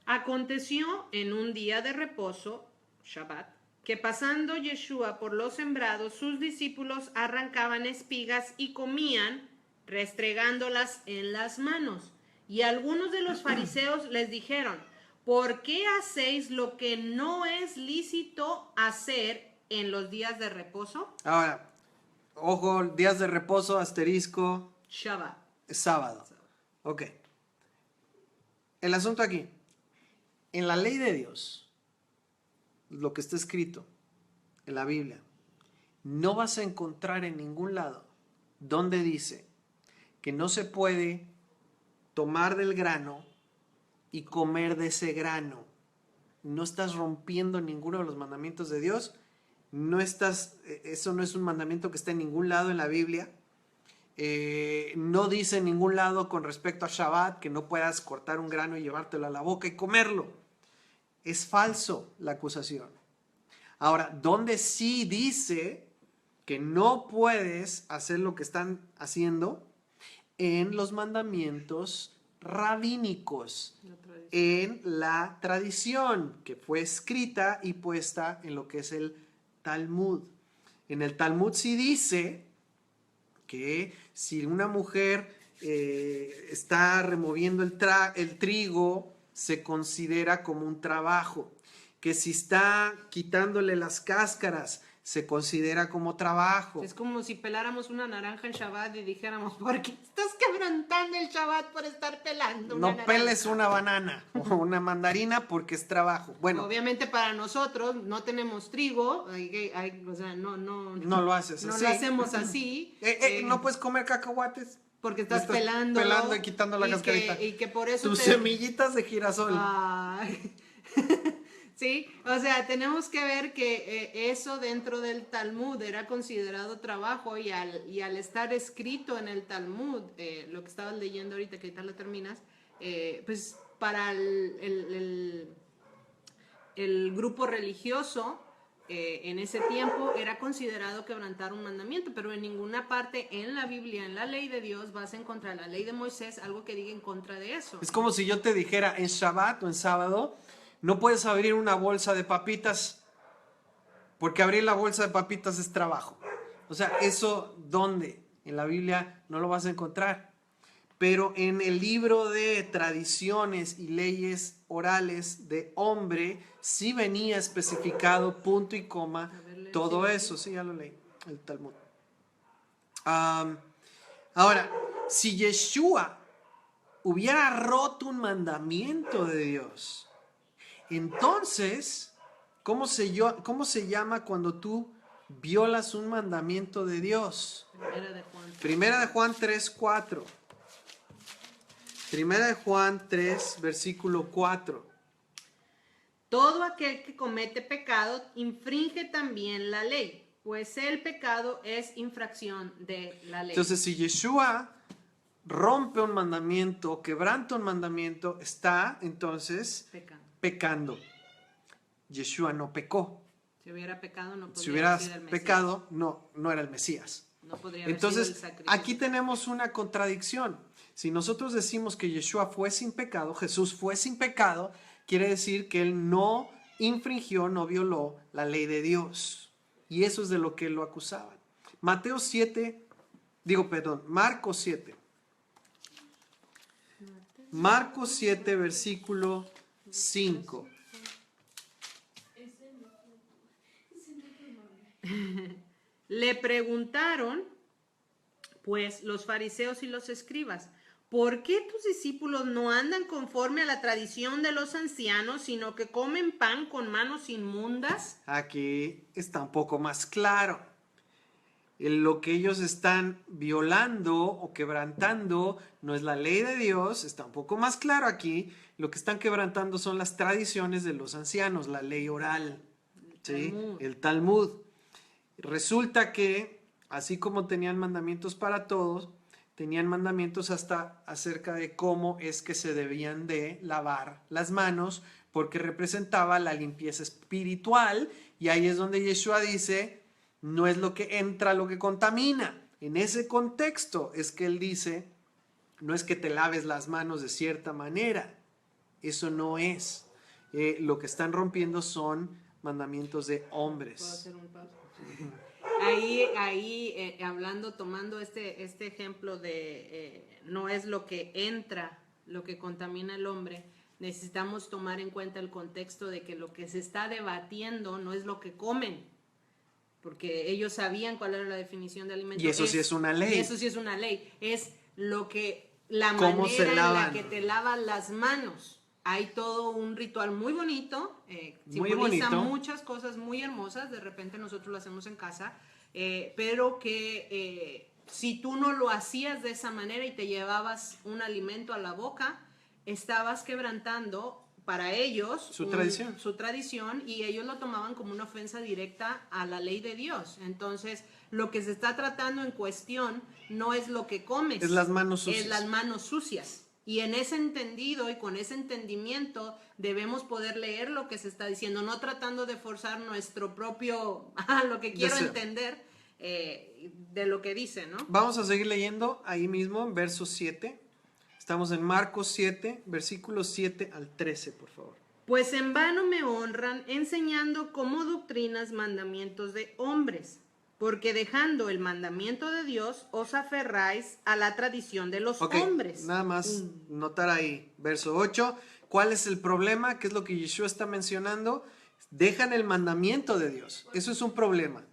Aconteció en un día de reposo, Shabbat, que pasando Yeshua por los sembrados, sus discípulos arrancaban espigas y comían, restregándolas en las manos. Y algunos de los fariseos les dijeron: ¿por qué hacéis lo que no es lícito hacer en los días de reposo? Ahora, ojo, días de reposo, asterisco, Shabbat. sábado. Ok. El asunto aquí, en la ley de Dios, lo que está escrito en la Biblia, no vas a encontrar en ningún lado donde dice que no se puede tomar del grano y comer de ese grano. No estás rompiendo ninguno de los mandamientos de Dios. Eso no es un mandamiento que esté en ningún lado en la Biblia. No dice en ningún lado con respecto a Shabbat que no puedas cortar un grano y llevártelo a la boca y comerlo. Es falso la acusación. Ahora, ¿dónde sí dice que no puedes hacer lo que están haciendo? En los mandamientos rabínicos, en la tradición que fue escrita y puesta en lo que es el Talmud. En el Talmud sí dice que si una mujer está removiendo el trigo, se considera como un trabajo. Que si está quitándole las cáscaras, se considera como trabajo. Es como si peláramos una naranja en Shabbat y dijéramos: ¿por qué estás quebrantando el Shabbat por estar pelando una naranja? No peles una banana o una mandarina porque es trabajo. Bueno, obviamente para nosotros no tenemos trigo, o sea, no lo haces no así. lo hacemos así. No puedes comer cacahuates. Porque estás pelando y quitando la cascarita. Y que por eso tus semillitas de girasol. Sí, o sea, tenemos que ver que eso dentro del Talmud era considerado trabajo, y al estar escrito en el Talmud, lo que estabas leyendo ahorita, que ahorita lo terminas, pues para el grupo religioso en ese tiempo era considerado quebrantar un mandamiento, pero en ninguna parte en la Biblia, en la ley de Dios, vas a encontrar la ley de Moisés algo que diga en contra de eso. Es como si yo te dijera en Shabbat o en sábado, no puedes abrir una bolsa de papitas porque abrir la bolsa de papitas es trabajo. O sea, ¿eso dónde? En la Biblia no lo vas a encontrar. Pero en el libro de tradiciones y leyes orales de hombre, sí venía especificado punto y coma todo eso. Sí, ya lo leí, el Talmud. Ahora, si Yeshua hubiera roto un mandamiento de Dios, entonces, ¿cómo se llama cuando tú violas un mandamiento de Dios? Primera de Juan 3:4. Primera de Juan 3, versículo 4. Todo aquel que comete pecado infringe también la ley, pues el pecado es infracción de la ley. Entonces, si Yeshua rompe un mandamiento, quebranta un mandamiento, está entonces pecando. Yeshua no pecó. Si hubiera pecado, no podría Si hubiera ser el Mesías. pecado, no era el Mesías. No podría haber Entonces, sido el sacrificio. aquí tenemos una contradicción. Si nosotros decimos que Yeshua fue sin pecado, Jesús fue sin pecado, quiere decir que él no infringió, no violó la ley de Dios. Y eso es de lo que lo acusaban. Marcos 7. Marcos 7, versículo 5. Le preguntaron, pues, los fariseos y los escribas, ¿por qué tus discípulos no andan conforme a la tradición de los ancianos, sino que comen pan con manos inmundas? Aquí está un poco más claro. Lo que ellos están violando o quebrantando no es la ley de Dios, está un poco más claro aquí. Lo que están quebrantando son las tradiciones de los ancianos, la ley oral, ¿sí? El Talmud. Resulta que, así como tenían mandamientos para todos, tenían mandamientos hasta acerca de cómo es que se debían de lavar las manos, porque representaba la limpieza espiritual, y ahí es donde Yeshua dice, no es lo que entra lo que contamina. En ese contexto es que él dice, no es que te laves las manos de cierta manera, eso no es. Lo que están rompiendo son mandamientos de hombres. ¿Puedo hacer un paso? Ahí hablando, tomando este ejemplo de no es lo que entra, lo que contamina al hombre, necesitamos tomar en cuenta el contexto de que lo que se está debatiendo no es lo que comen, porque ellos sabían cuál era la definición de alimento. Y eso sí es una ley. Y eso sí es una ley, es la ¿Cómo manera en lavan? la que te lavas las manos. Hay todo un ritual muy bonito, Muy simboliza bonito. muchas cosas muy hermosas, de repente nosotros lo hacemos en casa, pero que si tú no lo hacías de esa manera y te llevabas un alimento a la boca, estabas quebrantando para ellos Su tradición, y ellos lo tomaban como una ofensa directa a la ley de Dios. Entonces, lo que se está tratando en cuestión no es lo que comes, Es las manos sucias. es las manos sucias. Y en ese entendido y con ese entendimiento debemos poder leer lo que se está diciendo, no tratando de forzar nuestro propio, lo que quiero Deseo. entender de lo que dice, ¿no? Vamos a seguir leyendo ahí mismo, en verso 7. Estamos en Marcos 7, versículos 7 al 13, por favor. Pues en vano me honran enseñando como doctrinas mandamientos de hombres, porque dejando el mandamiento de Dios os aferráis a la tradición de los Ok, hombres. nada más notar ahí, verso 8. ¿Cuál es el problema? ¿Qué es lo que Yeshua está mencionando? Dejan el mandamiento de Dios. Eso es un problema.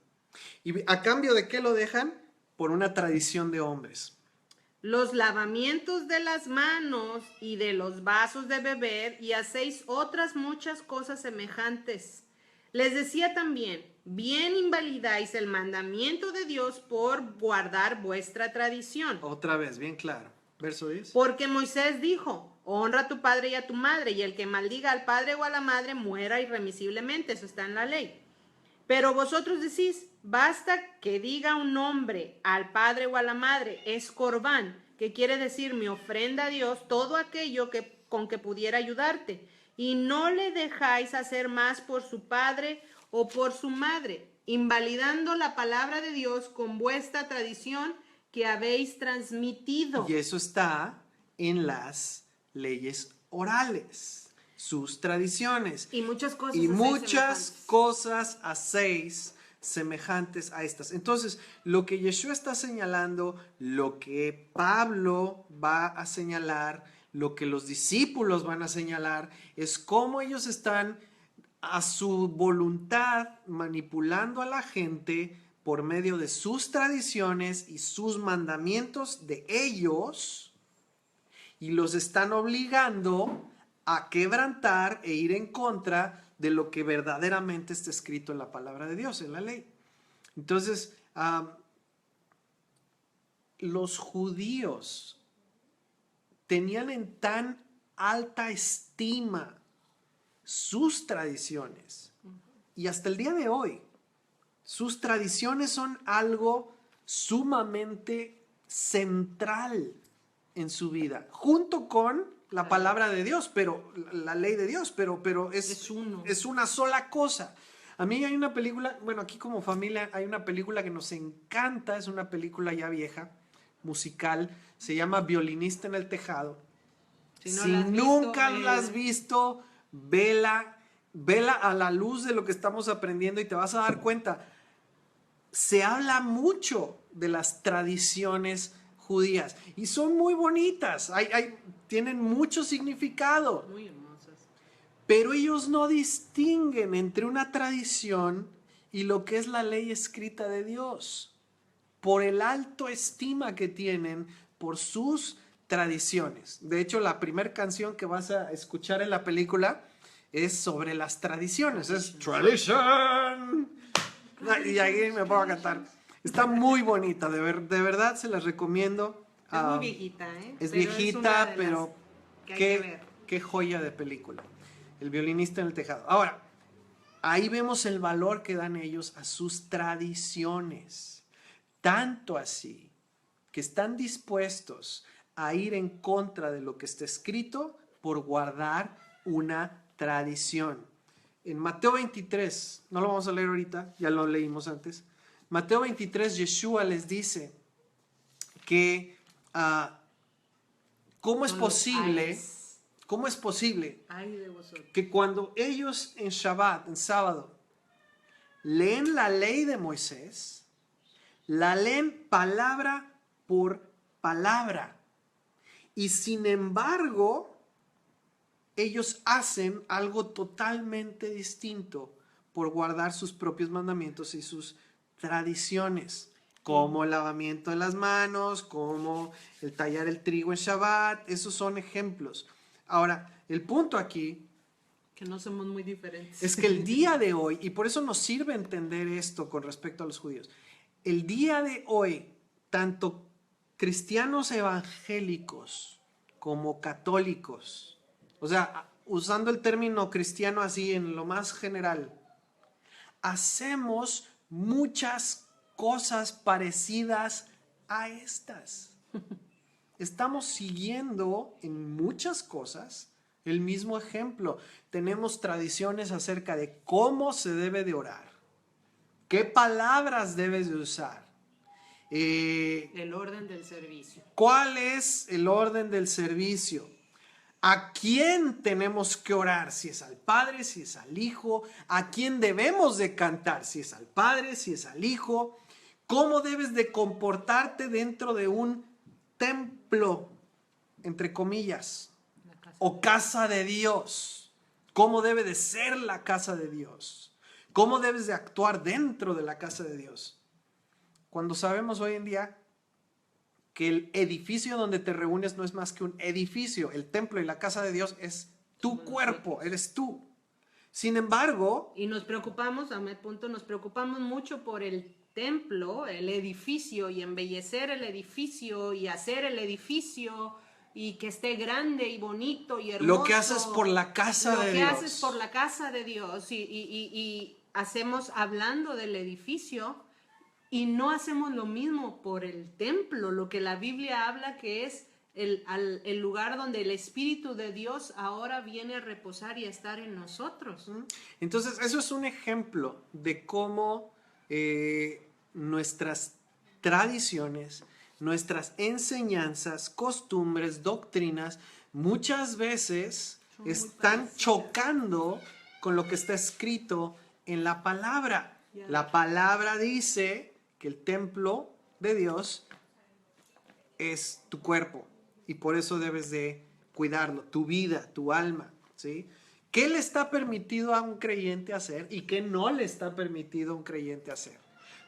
¿Y a cambio de qué lo dejan? Por una tradición de hombres. Los lavamientos de las manos y de los vasos de beber, y hacéis otras muchas cosas semejantes. Les decía también, bien invalidáis el mandamiento de Dios por guardar vuestra tradición. Otra vez, bien claro. Verso 10. Porque Moisés dijo, honra a tu padre y a tu madre, y el que maldiga al padre o a la madre muera irremisiblemente. Eso está en la ley. Pero vosotros decís, basta que diga un hombre al padre o a la madre, es corbán, que quiere decir mi ofrenda a Dios, todo aquello con que pudiera ayudarte, y no le dejáis hacer más por su padre o por su madre, invalidando la palabra de Dios con vuestra tradición que habéis transmitido. Y eso está en las leyes orales, sus tradiciones. Y muchas cosas. Y hacéis muchas semejantes. cosas hacéis semejantes a estas. Entonces, lo que Yeshua está señalando, lo que Pablo va a señalar, lo que los discípulos van a señalar, es cómo ellos están a su voluntad manipulando a la gente por medio de sus tradiciones y sus mandamientos de ellos, y los están obligando a quebrantar e ir en contra de lo que verdaderamente está escrito en la palabra de Dios, en la ley. Entonces, los judíos tenían en tan alta estima sus tradiciones, y hasta el día de hoy, sus tradiciones son algo sumamente central en su vida, junto con la palabra de Dios, pero la ley de Dios, pero es una sola cosa. A mí hay una película, bueno, aquí como familia hay una película que nos encanta, es una película ya vieja, musical, se llama Violinista en el Tejado. Si nunca la has visto, vela a la luz de lo que estamos aprendiendo y te vas a dar cuenta. Se habla mucho de las tradiciones judías y son muy bonitas, tienen mucho significado. Muy hermosas. Pero ellos no distinguen entre una tradición y lo que es la ley escrita de Dios, por el alto estima que tienen por sus tradiciones. De hecho, la primera canción que vas a escuchar en la película es sobre las tradiciones. Es Tradition. Y ahí me pongo a cantar. Está muy bonita, de verdad se las recomiendo. Es muy viejita, ¿eh? Es Pero viejita, una de pero las que hay que ver. qué joya de película. El violinista en el tejado. Ahora, ahí vemos el valor que dan ellos a sus tradiciones. Tanto así que están dispuestos a ir en contra de lo que está escrito por guardar una tradición. En Mateo 23, no lo vamos a leer ahorita, ya lo leímos antes. Mateo 23, Yeshua les dice que ¿cómo es posible Ay de vosotros. que cuando ellos en Shabbat, en sábado, leen la ley de Moisés, la leen palabra por palabra, y sin embargo, ellos hacen algo totalmente distinto por guardar sus propios mandamientos y sus tradiciones, como el lavamiento de las manos, como el tallar el trigo en Shabbat? Esos son ejemplos. Ahora, el punto aquí Que no somos muy diferentes. es que el día de hoy, y por eso nos sirve entender esto con respecto a los judíos, el día de hoy, tanto cristianos evangélicos como católicos, o sea, usando el término cristiano así en lo más general, hacemos muchas cosas parecidas a estas. Estamos siguiendo en muchas cosas el mismo ejemplo. Tenemos tradiciones acerca de cómo se debe de orar, qué palabras debes de usar, El orden del servicio. cuál es el orden del servicio, a quién tenemos que orar, si es al Padre, si es al Hijo, a quién debemos de cantar, si es al Padre, si es al Hijo, cómo debes de comportarte dentro de un templo, entre comillas, o casa de Dios, cómo debe de ser la casa de Dios, cómo debes de actuar dentro de la casa de Dios. Cuando sabemos hoy en día que el edificio donde te reúnes no es más que un edificio, el templo y la casa de Dios es tu cuerpo, eres tú. Sin embargo, Y nos preocupamos, a mi punto, nos preocupamos mucho por el templo, el edificio, y embellecer el edificio, y hacer el edificio, y que esté grande y bonito y hermoso. lo que haces por la casa de Dios. Lo que haces por la casa de Dios. Y hacemos, hablando del edificio, y no hacemos lo mismo por el templo, lo que la Biblia habla que es el lugar donde el Espíritu de Dios ahora viene a reposar y a estar en nosotros. Entonces, eso es un ejemplo de cómo nuestras tradiciones, nuestras enseñanzas, costumbres, doctrinas, muchas veces están chocando con lo que está escrito en la palabra. La palabra dice que el templo de Dios es tu cuerpo y por eso debes de cuidarlo, tu vida, tu alma, ¿sí? ¿Qué le está permitido a un creyente hacer y qué no le está permitido a un creyente hacer?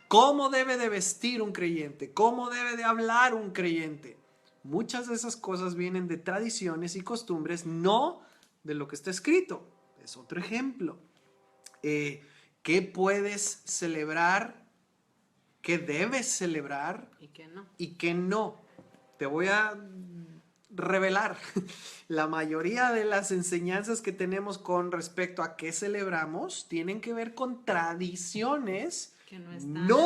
¿Cómo debe de vestir un creyente? ¿Cómo debe de hablar un creyente? Muchas de esas cosas vienen de tradiciones y costumbres, no de lo que está escrito. Es otro ejemplo. ¿Qué puedes celebrar? ¿Qué debes celebrar? ¿Y qué no? Y qué no. Te voy a revelar. La mayoría de las enseñanzas que tenemos con respecto a qué celebramos tienen que ver con tradiciones, Que no están en la no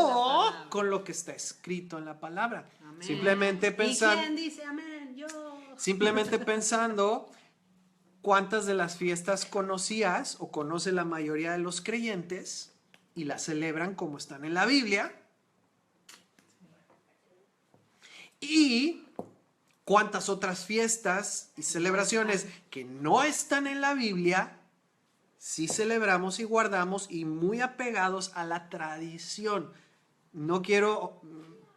palabra. con lo que está escrito en la palabra. Amén. Simplemente ¿Y pensando, quién dice amén? Yo. simplemente pensando cuántas de las fiestas conocías o conoce la mayoría de los creyentes y las celebran como están en la Biblia. Y cuántas otras fiestas y celebraciones que no están en la Biblia, sí celebramos y guardamos y muy apegados a la tradición. No quiero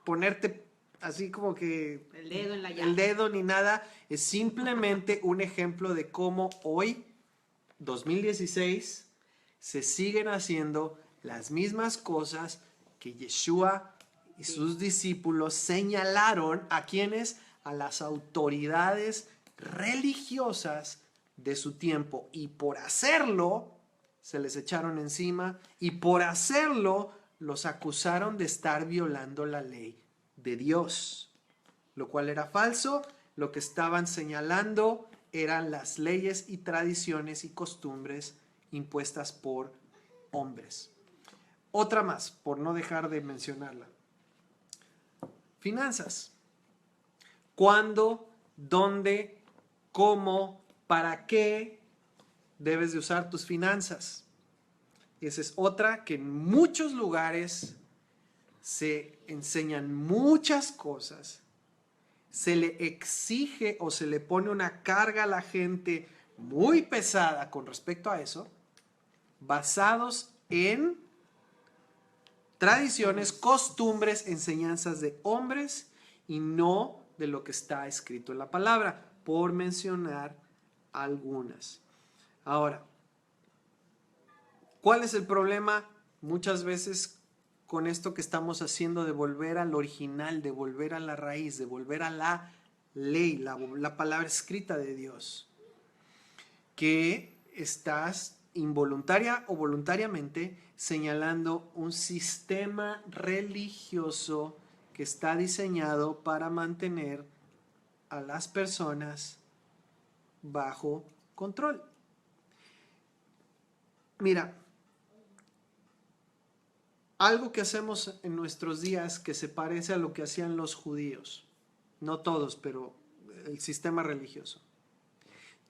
ponerte así como que El dedo en la el llaga. dedo ni nada, es simplemente un ejemplo de cómo hoy, 2016, se siguen haciendo las mismas cosas que Yeshua y sus discípulos señalaron a quienes, a las autoridades religiosas de su tiempo. Y por hacerlo, se les echaron encima y por hacerlo, los acusaron de estar violando la ley de Dios, lo cual era falso. Lo que estaban señalando eran las leyes y tradiciones y costumbres impuestas por hombres. Otra más, por no dejar de mencionarla. Finanzas. ¿Cuándo, dónde, cómo, para qué debes de usar tus finanzas? Esa es otra que en muchos lugares se enseñan muchas cosas. Se le exige o se le pone una carga a la gente muy pesada con respecto a eso, basados en tradiciones, costumbres, enseñanzas de hombres y no de lo que está escrito en la palabra, por mencionar algunas. Ahora, ¿cuál es el problema? Muchas veces con esto que estamos haciendo de volver al original, de volver a la raíz, de volver a la ley, la palabra escrita de Dios, que estás involuntaria o voluntariamente señalando un sistema religioso que está diseñado para mantener a las personas bajo control. Mira, algo que hacemos en nuestros días que se parece a lo que hacían los judíos, no todos, pero el sistema religioso.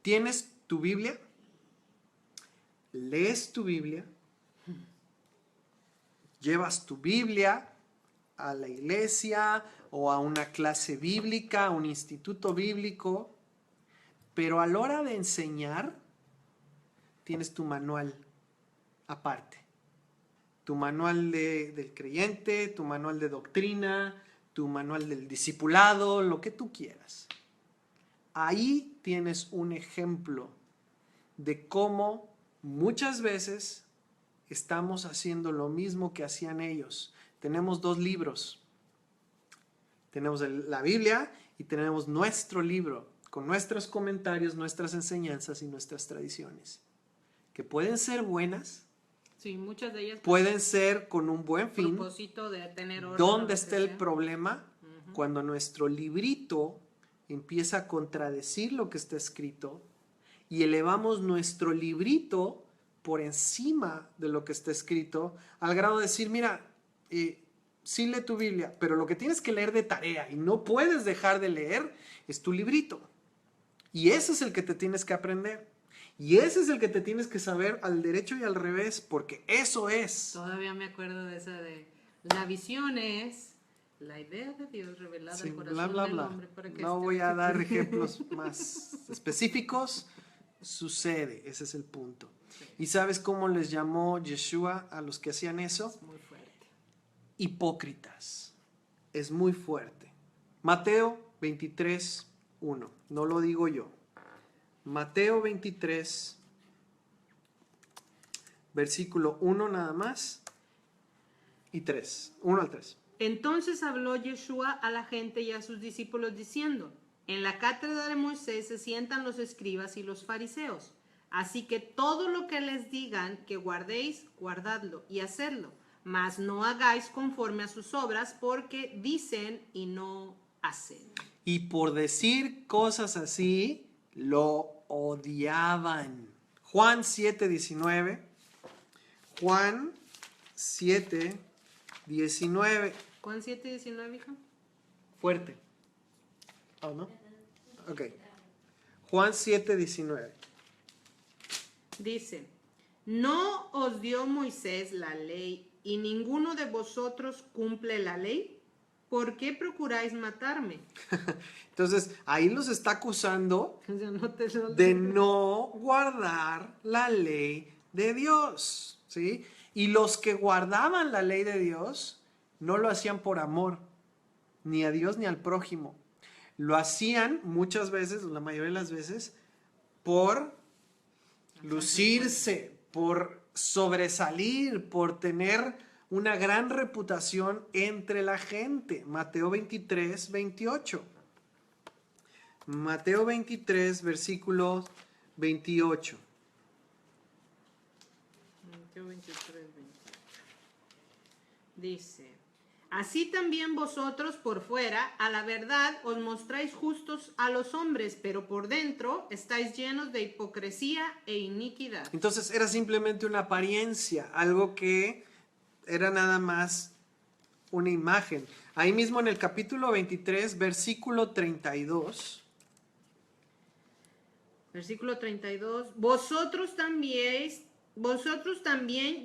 Tienes tu Biblia, lees tu Biblia, llevas tu Biblia a la iglesia o a una clase bíblica, a un instituto bíblico, pero a la hora de enseñar, tienes tu manual aparte. Tu manual del creyente, tu manual de doctrina, tu manual del discipulado, lo que tú quieras. Ahí tienes un ejemplo de cómo muchas veces estamos haciendo lo mismo que hacían ellos. Tenemos dos libros. Tenemos la Biblia y tenemos nuestro libro con nuestros comentarios, nuestras enseñanzas y nuestras tradiciones, que pueden ser buenas. Sí, muchas de ellas pueden ser con un buen fin. Propósito de tener orden. ¿Dónde está el problema? Cuando nuestro librito empieza a contradecir lo que está escrito y elevamos nuestro librito por encima de lo que está escrito, al grado de decir, mira, sí lee tu Biblia, pero lo que tienes que leer de tarea y no puedes dejar de leer es tu librito. Y ese es el que te tienes que aprender. Y ese es el que te tienes que saber al derecho y al revés, porque eso es. Todavía me acuerdo de esa de la visión es la idea de Dios revelada al corazón bla, bla, del bla. hombre. Para que No voy a dar ejemplos más específicos. Sucede, ese es el punto. Sí. ¿Y sabes cómo les llamó Yeshua a los que hacían eso? Es muy fuerte. Hipócritas. Es muy fuerte. Mateo 23:1. No lo digo yo. Mateo 23, versículo 1 nada más y 3. 1 al 3. Entonces habló Yeshua a la gente y a sus discípulos diciendo, en la cátedra de Moisés se sientan los escribas y los fariseos. Así que todo lo que les digan que guardéis, guardadlo y hacedlo. Mas no hagáis conforme a sus obras porque dicen y no hacen. Y por decir cosas así, lo odiaban. Juan 7:19. Juan 7:19. Juan 7:19, hija. Fuerte. ¿Oh, no? Ok. Juan 7:19. Dice, ¿no os dio Moisés la ley y ninguno de vosotros cumple la ley? ¿Por qué procuráis matarme? Entonces, ahí los está acusando de no guardar la ley de Dios, ¿sí? Y los que guardaban la ley de Dios no lo hacían por amor, ni a Dios ni al prójimo. Lo hacían muchas veces, la mayoría de las veces, por lucirse, por sobresalir, por tener una gran reputación entre la gente. Mateo 23, 28. Mateo 23, versículo 28. Mateo 23, 28. Dice: así también vosotros por fuera, a la verdad, os mostráis justos a los hombres, pero por dentro estáis llenos de hipocresía e iniquidad. Entonces era simplemente una apariencia, algo que era nada más una imagen. Ahí mismo en el capítulo 23, versículo 32. Versículo 32. Vosotros también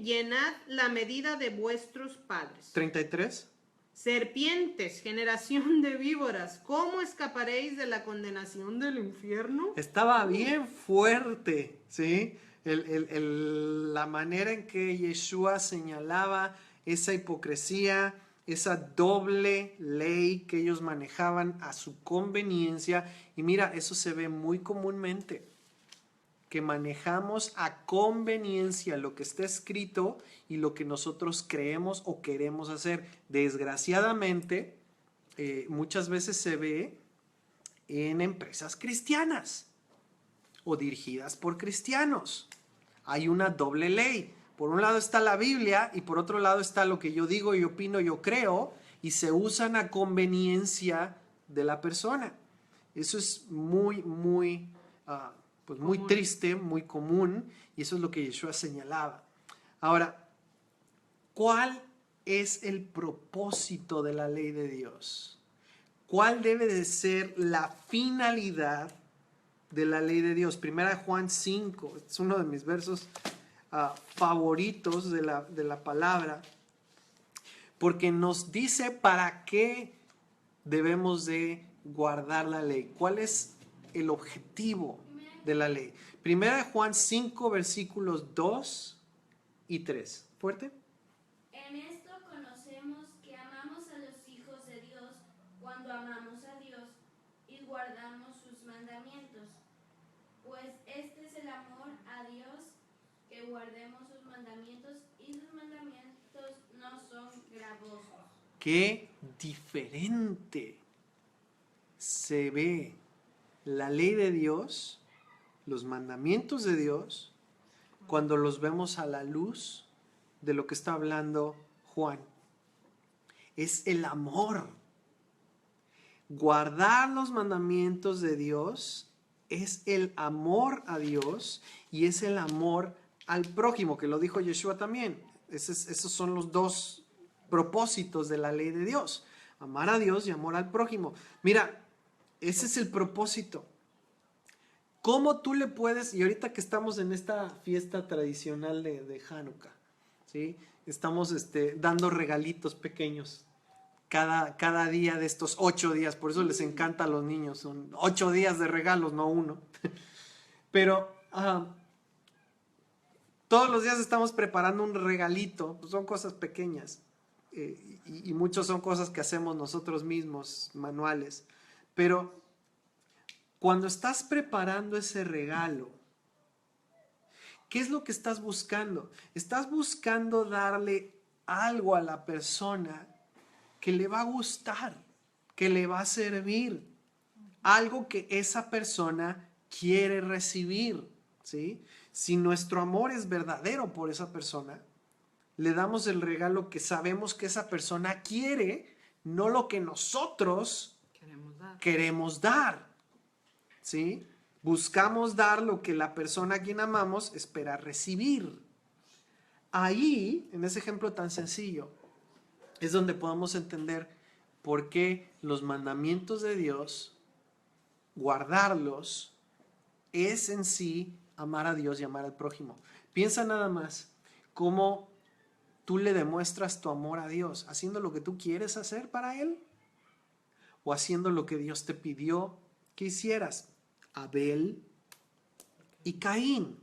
llenad la medida de vuestros padres. 33. Serpientes, generación de víboras, ¿cómo escaparéis de la condenación del infierno? Estaba bien fuerte, ¿sí? La manera en que Yeshua señalaba esa hipocresía, esa doble ley que ellos manejaban a su conveniencia. Y mira, eso se ve muy comúnmente, que manejamos a conveniencia lo que está escrito y lo que nosotros creemos o queremos hacer. Desgraciadamente, muchas veces se ve en empresas cristianas o dirigidas por cristianos. Hay una doble ley. Por un lado está la Biblia y por otro lado está lo que yo digo, yo opino, yo creo, y se usan a conveniencia de la persona. Eso es muy triste, muy común, y eso es lo que Yeshua señalaba. Ahora, ¿cuál es el propósito de la ley de Dios? ¿Cuál debe de ser la finalidad de la ley de Dios? Primera Juan 5, es uno de mis versos favoritos de la palabra, porque nos dice para qué debemos de guardar la ley. ¿Cuál es el objetivo de la ley? Primera Juan 5, versículos 2 y 3. ¿Fuerte? En esto conocemos que amamos a los hijos de Dios cuando amamos a Dios y guardamos sus mandamientos. Pues este es el amor a Dios, que guardemos sus mandamientos, y sus mandamientos no son gravosos. Qué diferente se ve la ley de Dios, los mandamientos de Dios, cuando los vemos a la luz de lo que está hablando Juan. Es el amor. Guardar los mandamientos de Dios es el amor a Dios y es el amor al prójimo, que lo dijo Yeshua también. Esos son los dos propósitos de la ley de Dios: amar a Dios y amor al prójimo. Mira, ese es el propósito. ¿Cómo tú le puedes, y ahorita que estamos en esta fiesta tradicional de Hanukkah, ¿sí? Estamos dando regalitos pequeños cada día de estos 8 días, por eso les encanta a los niños, son 8 días de regalos, no uno. Pero todos los días estamos preparando un regalito, pues son cosas pequeñas, y muchos son cosas que hacemos nosotros mismos, manuales. Pero cuando estás preparando ese regalo, ¿qué es lo que estás buscando? Estás buscando darle algo a la persona que le va a gustar, que le va a servir, algo que esa persona quiere recibir, ¿sí? Si nuestro amor es verdadero por esa persona, le damos el regalo que sabemos que esa persona quiere, no lo que nosotros queremos dar, ¿sí? Buscamos dar lo que la persona a quien amamos espera recibir. Ahí, en ese ejemplo tan sencillo, es donde podemos entender por qué los mandamientos de Dios, guardarlos, es en sí amar a Dios y amar al prójimo. Piensa nada más cómo tú le demuestras tu amor a Dios, haciendo lo que tú quieres hacer para Él o haciendo lo que Dios te pidió que hicieras. Abel y Caín.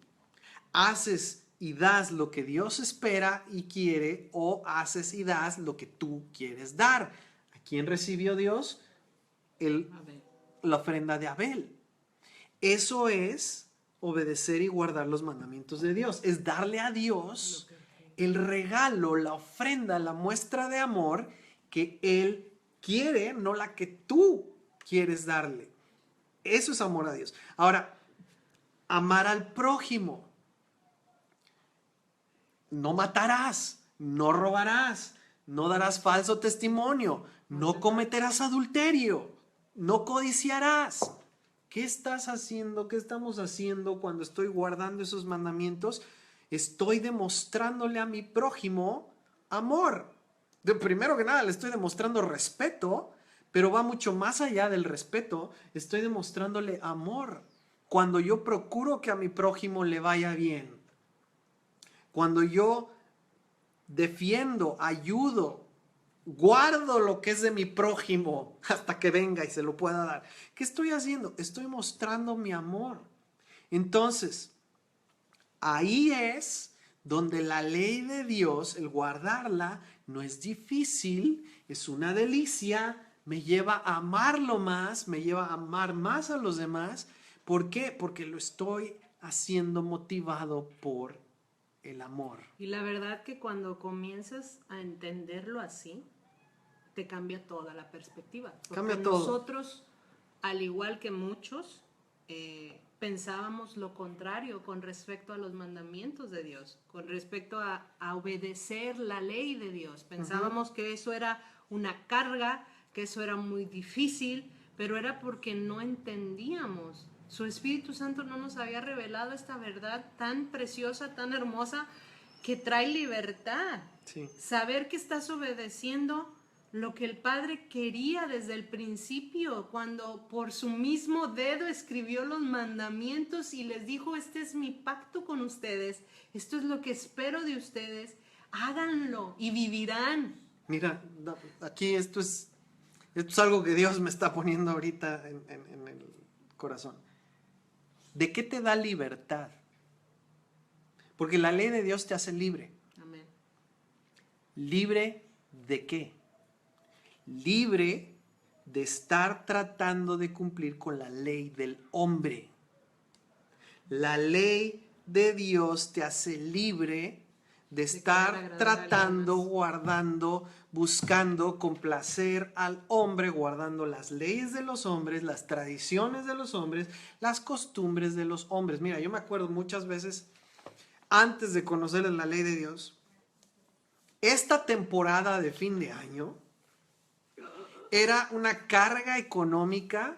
¿Haces y das lo que Dios espera y quiere, o haces y das lo que tú quieres dar? ¿A quién recibió Dios? La ofrenda de Abel. Eso es obedecer y guardar los mandamientos de Dios. Es darle a Dios el regalo, la ofrenda, la muestra de amor que Él quiere, no la que tú quieres darle. Eso es amor a Dios. Ahora, amar al prójimo. No matarás, no robarás, no darás falso testimonio, no cometerás adulterio, no codiciarás. ¿Qué estás haciendo? ¿Qué estamos haciendo cuando estoy guardando esos mandamientos? Estoy demostrándole a mi prójimo amor. Primero que nada, le estoy demostrando respeto, pero va mucho más allá del respeto. Estoy demostrándole amor. Cuando yo procuro que a mi prójimo le vaya bien, cuando yo defiendo, ayudo, guardo lo que es de mi prójimo hasta que venga y se lo pueda dar. ¿Qué estoy haciendo? Estoy mostrando mi amor. Entonces, ahí es donde la ley de Dios, el guardarla, no es difícil, es una delicia, me lleva a amarlo más, me lleva a amar más a los demás. ¿Por qué? Porque lo estoy haciendo motivado por el amor. Y la verdad que cuando comienzas a entenderlo así, te cambia toda la perspectiva. Porque Cambia todo. Nosotros, al igual que muchos, pensábamos lo contrario con respecto a los mandamientos de Dios, con respecto a obedecer la ley de Dios. Pensábamos que eso era una carga, que eso era muy difícil, pero era porque no entendíamos. Su Espíritu Santo no nos había revelado esta verdad tan preciosa, tan hermosa, que trae libertad. Sí. Saber que estás obedeciendo lo que el Padre quería desde el principio, cuando por su mismo dedo escribió los mandamientos y les dijo: este es mi pacto con ustedes, esto es lo que espero de ustedes, háganlo y vivirán. Mira, aquí esto es algo que Dios me está poniendo ahorita en el corazón. ¿De qué te da libertad? Porque la ley de Dios te hace libre. Amén. ¿Libre de qué? Libre de estar tratando de cumplir con la ley del hombre. La ley de Dios te hace libre de estar tratando, guardando, buscando complacer al hombre, guardando las leyes de los hombres, las tradiciones de los hombres, las costumbres de los hombres. Mira, yo me acuerdo muchas veces, antes de conocer la ley de Dios, esta temporada de fin de año era una carga económica,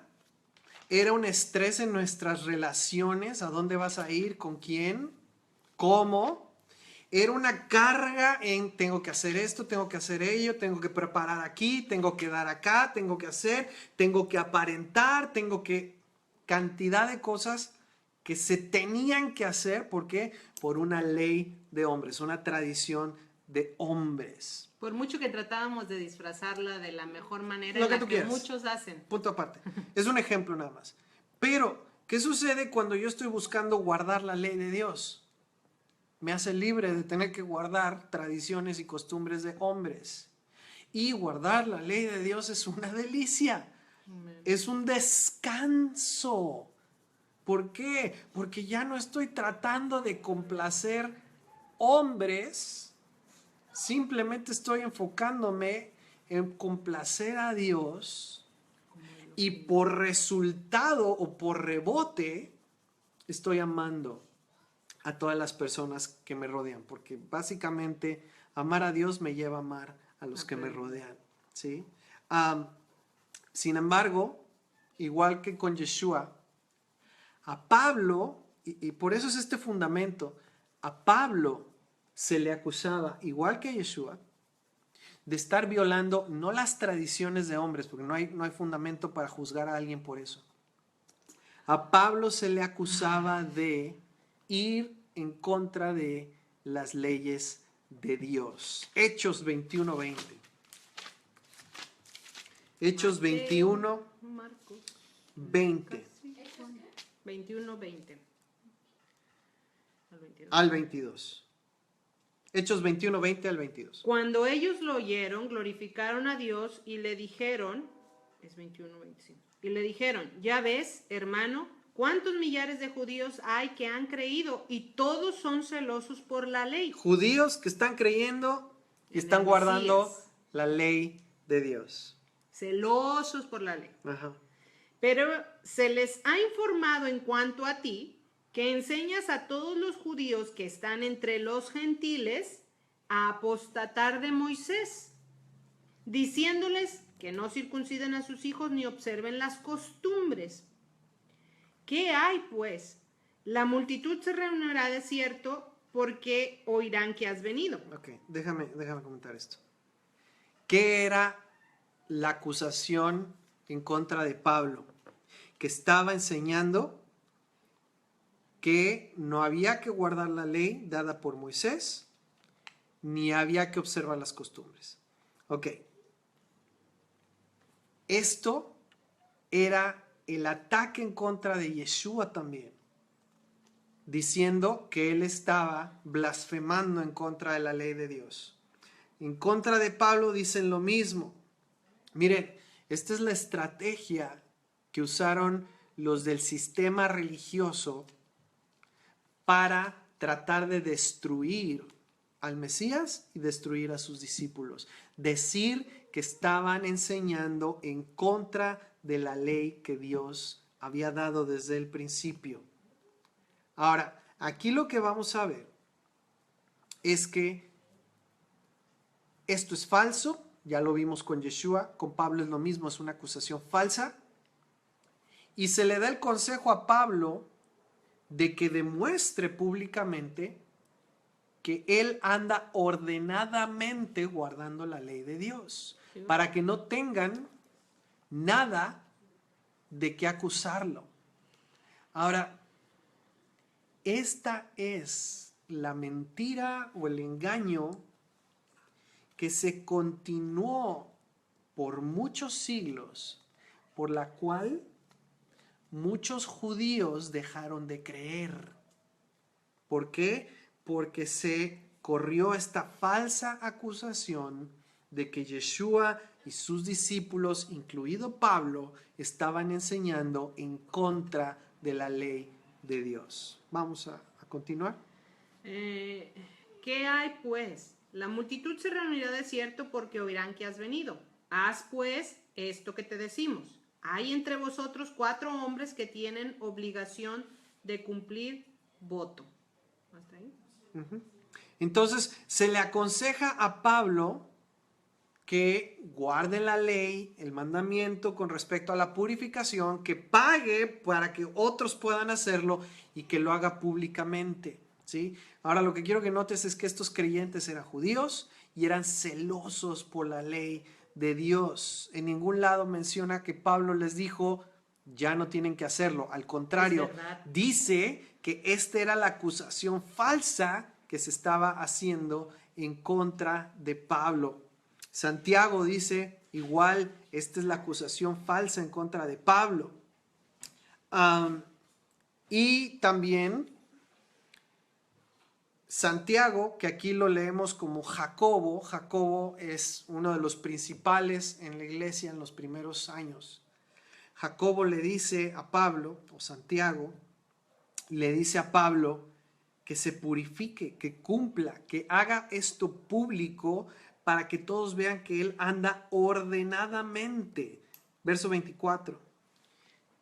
era un estrés en nuestras relaciones, a dónde vas a ir, con quién, cómo. Era una carga en tengo que hacer esto, tengo que hacer ello, tengo que preparar aquí, tengo que dar acá, tengo que hacer, tengo que aparentar, tengo que... Cantidad de cosas que se tenían que hacer. ¿Por qué? Por una ley de hombres, una tradición de hombres. Por mucho que tratábamos de disfrazarla de la mejor manera Lo en que la tú que quieras. muchos hacen. Punto aparte. Es un ejemplo nada más. Pero, ¿qué sucede cuando yo estoy buscando guardar la ley de Dios? Me hace libre de tener que guardar tradiciones y costumbres de hombres. Y guardar la ley de Dios es una delicia. Amén. Es un descanso. ¿Por qué? Porque ya no estoy tratando de complacer hombres. Simplemente estoy enfocándome en complacer a Dios. Y por resultado o por rebote, estoy amando a todas las personas que me rodean, porque básicamente amar a Dios me lleva a amar a los que me rodean, ¿sí? Sin embargo, igual que con Yeshua, a Pablo, y por eso es este fundamento, a Pablo se le acusaba, igual que a Yeshua, de estar violando no las tradiciones de hombres, porque no hay fundamento para juzgar a alguien por eso. A Pablo se le acusaba de ir en contra de las leyes de Dios. Hechos 21:20. Hechos 21:20. Marcos 21:20 Al 22. Hechos 21:20 al 22. Cuando ellos lo oyeron, glorificaron a Dios y le dijeron, es 21:25, y le dijeron: ya ves, hermano, ¿Cuántos millares de judíos hay que han creído y todos son celosos por la ley? Judíos que están creyendo y En están el guardando Mesías. la ley de Dios. Celosos por la ley. Ajá. Pero se les ha informado en cuanto a ti, que enseñas a todos los judíos que están entre los gentiles a apostatar de Moisés, diciéndoles que no circunciden a sus hijos ni observen las costumbres. ¿Qué hay, pues? La multitud se reunirá de cierto porque oirán que has venido. Ok, déjame comentar esto. ¿Qué era la acusación en contra de Pablo? Que estaba enseñando que no había que guardar la ley dada por Moisés, ni había que observar las costumbres. Ok. Esto era el ataque en contra de Yeshua también, diciendo que él estaba blasfemando en contra de la ley de Dios. En contra de Pablo dicen lo mismo. Miren, esta es la estrategia que usaron los del sistema religioso para tratar de destruir al Mesías y destruir a sus discípulos. Decir que estaban enseñando en contra de la ley que Dios había dado desde el principio. Ahora, aquí lo que vamos a ver es que esto es falso, ya lo vimos con Yeshua, con Pablo es lo mismo, es una acusación falsa, y se le da el consejo a Pablo de que demuestre públicamente que él anda ordenadamente guardando la ley de Dios, para que no tengan nada de qué acusarlo. Ahora, esta es la mentira o el engaño que se continuó por muchos siglos, por la cual muchos judíos dejaron de creer. ¿Por qué? Porque se corrió esta falsa acusación de que Yeshua y sus discípulos, incluido Pablo, estaban enseñando en contra de la ley de Dios. Vamos a continuar. ¿Qué hay, pues? La multitud se reunirá de cierto porque oirán que has venido. Haz, pues, esto que te decimos. Hay entre vosotros 4 hombres que tienen obligación de cumplir voto. ¿Hasta ahí? Entonces, se le aconseja a Pablo que guarde la ley, el mandamiento con respecto a la purificación, que pague para que otros puedan hacerlo y que lo haga públicamente, ¿sí? Ahora, lo que quiero que notes es que estos creyentes eran judíos y eran celosos por la ley de Dios. En ningún lado menciona que Pablo les dijo, ya no tienen que hacerlo. Al contrario, dice que esta era la acusación falsa que se estaba haciendo en contra de Pablo. Santiago dice, igual, esta es la acusación falsa en contra de Pablo. Y también Santiago, que aquí lo leemos como Jacobo. Jacobo es uno de los principales en la iglesia en los primeros años. Jacobo le dice a Pablo, o Santiago, le dice a Pablo que se purifique, que cumpla, que haga esto público para que todos vean que él anda ordenadamente. Verso 24.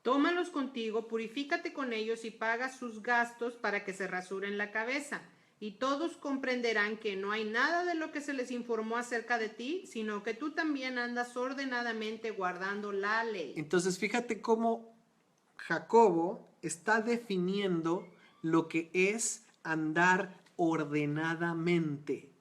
Tómalos contigo, purifícate con ellos y paga sus gastos para que se rasuren la cabeza. Y todos comprenderán que no hay nada de lo que se les informó acerca de ti, sino que tú también andas ordenadamente guardando la ley. Entonces, fíjate cómo Jacobo está definiendo lo que es andar ordenadamente.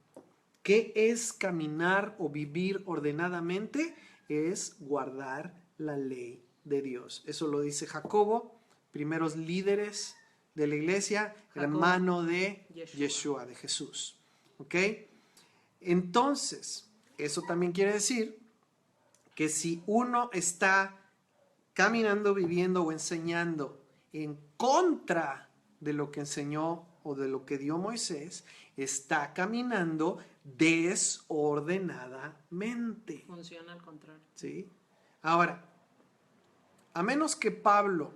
¿Qué es caminar o vivir ordenadamente? Es guardar la ley de Dios. Eso lo dice Jacobo, primeros líderes de la iglesia, hermano de Yeshua, de Jesús. ¿Ok? Entonces, eso también quiere decir que si uno está caminando, viviendo o enseñando en contra de lo que enseñó o de lo que dio Moisés, está caminando desordenadamente. Funciona al contrario. ¿Sí? Ahora, a menos que Pablo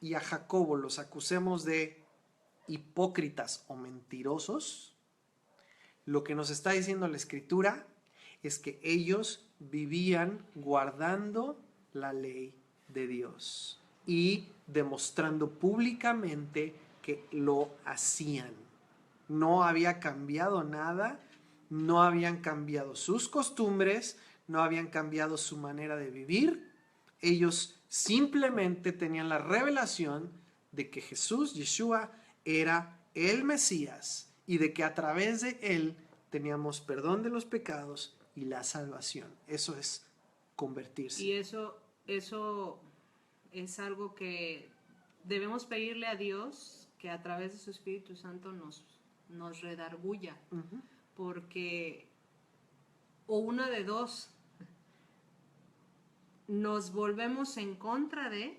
y a Jacobo los acusemos de hipócritas o mentirosos, lo que nos está diciendo la Escritura es que ellos vivían guardando la ley de Dios y demostrando públicamente que lo hacían. No había cambiado nada, no habían cambiado sus costumbres, no habían cambiado su manera de vivir. Ellos simplemente tenían la revelación de que Jesús, Yeshua, era el Mesías y de que a través de él teníamos perdón de los pecados y la salvación. Eso es convertirse. Y eso es algo que debemos pedirle a Dios, que a través de su Espíritu Santo nos redarguya. Ujú. Porque o una de dos, nos volvemos en contra de,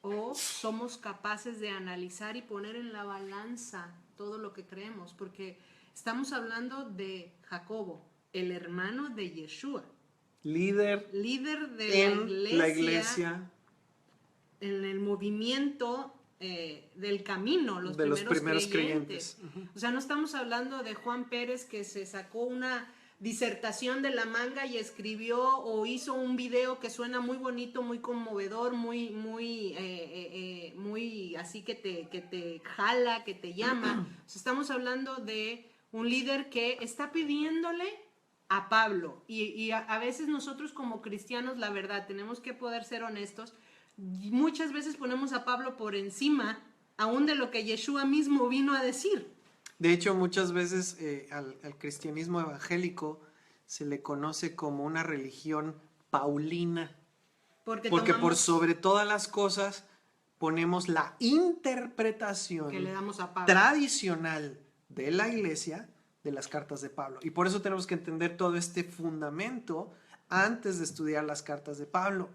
o somos capaces de analizar y poner en la balanza todo lo que creemos, porque estamos hablando de Jacobo, el hermano de Yeshua, Líder de en la iglesia, en el movimiento del camino, de los primeros creyentes. O sea, no estamos hablando de Juan Pérez que se sacó una disertación de la manga y escribió o hizo un video que suena muy bonito, muy conmovedor, muy así que te jala, que te llama. O sea, estamos hablando de un líder que está pidiéndole a Pablo y a veces nosotros como cristianos, la verdad, tenemos que poder ser honestos. Muchas veces ponemos a Pablo por encima aún de lo que Yeshua mismo vino a decir. De hecho, muchas veces al cristianismo evangélico se le conoce como una religión paulina, porque por sobre todas las cosas ponemos la interpretación que le damos a Pablo tradicional de la iglesia de las cartas de Pablo. Y por eso tenemos que entender todo este fundamento antes de estudiar las cartas de Pablo.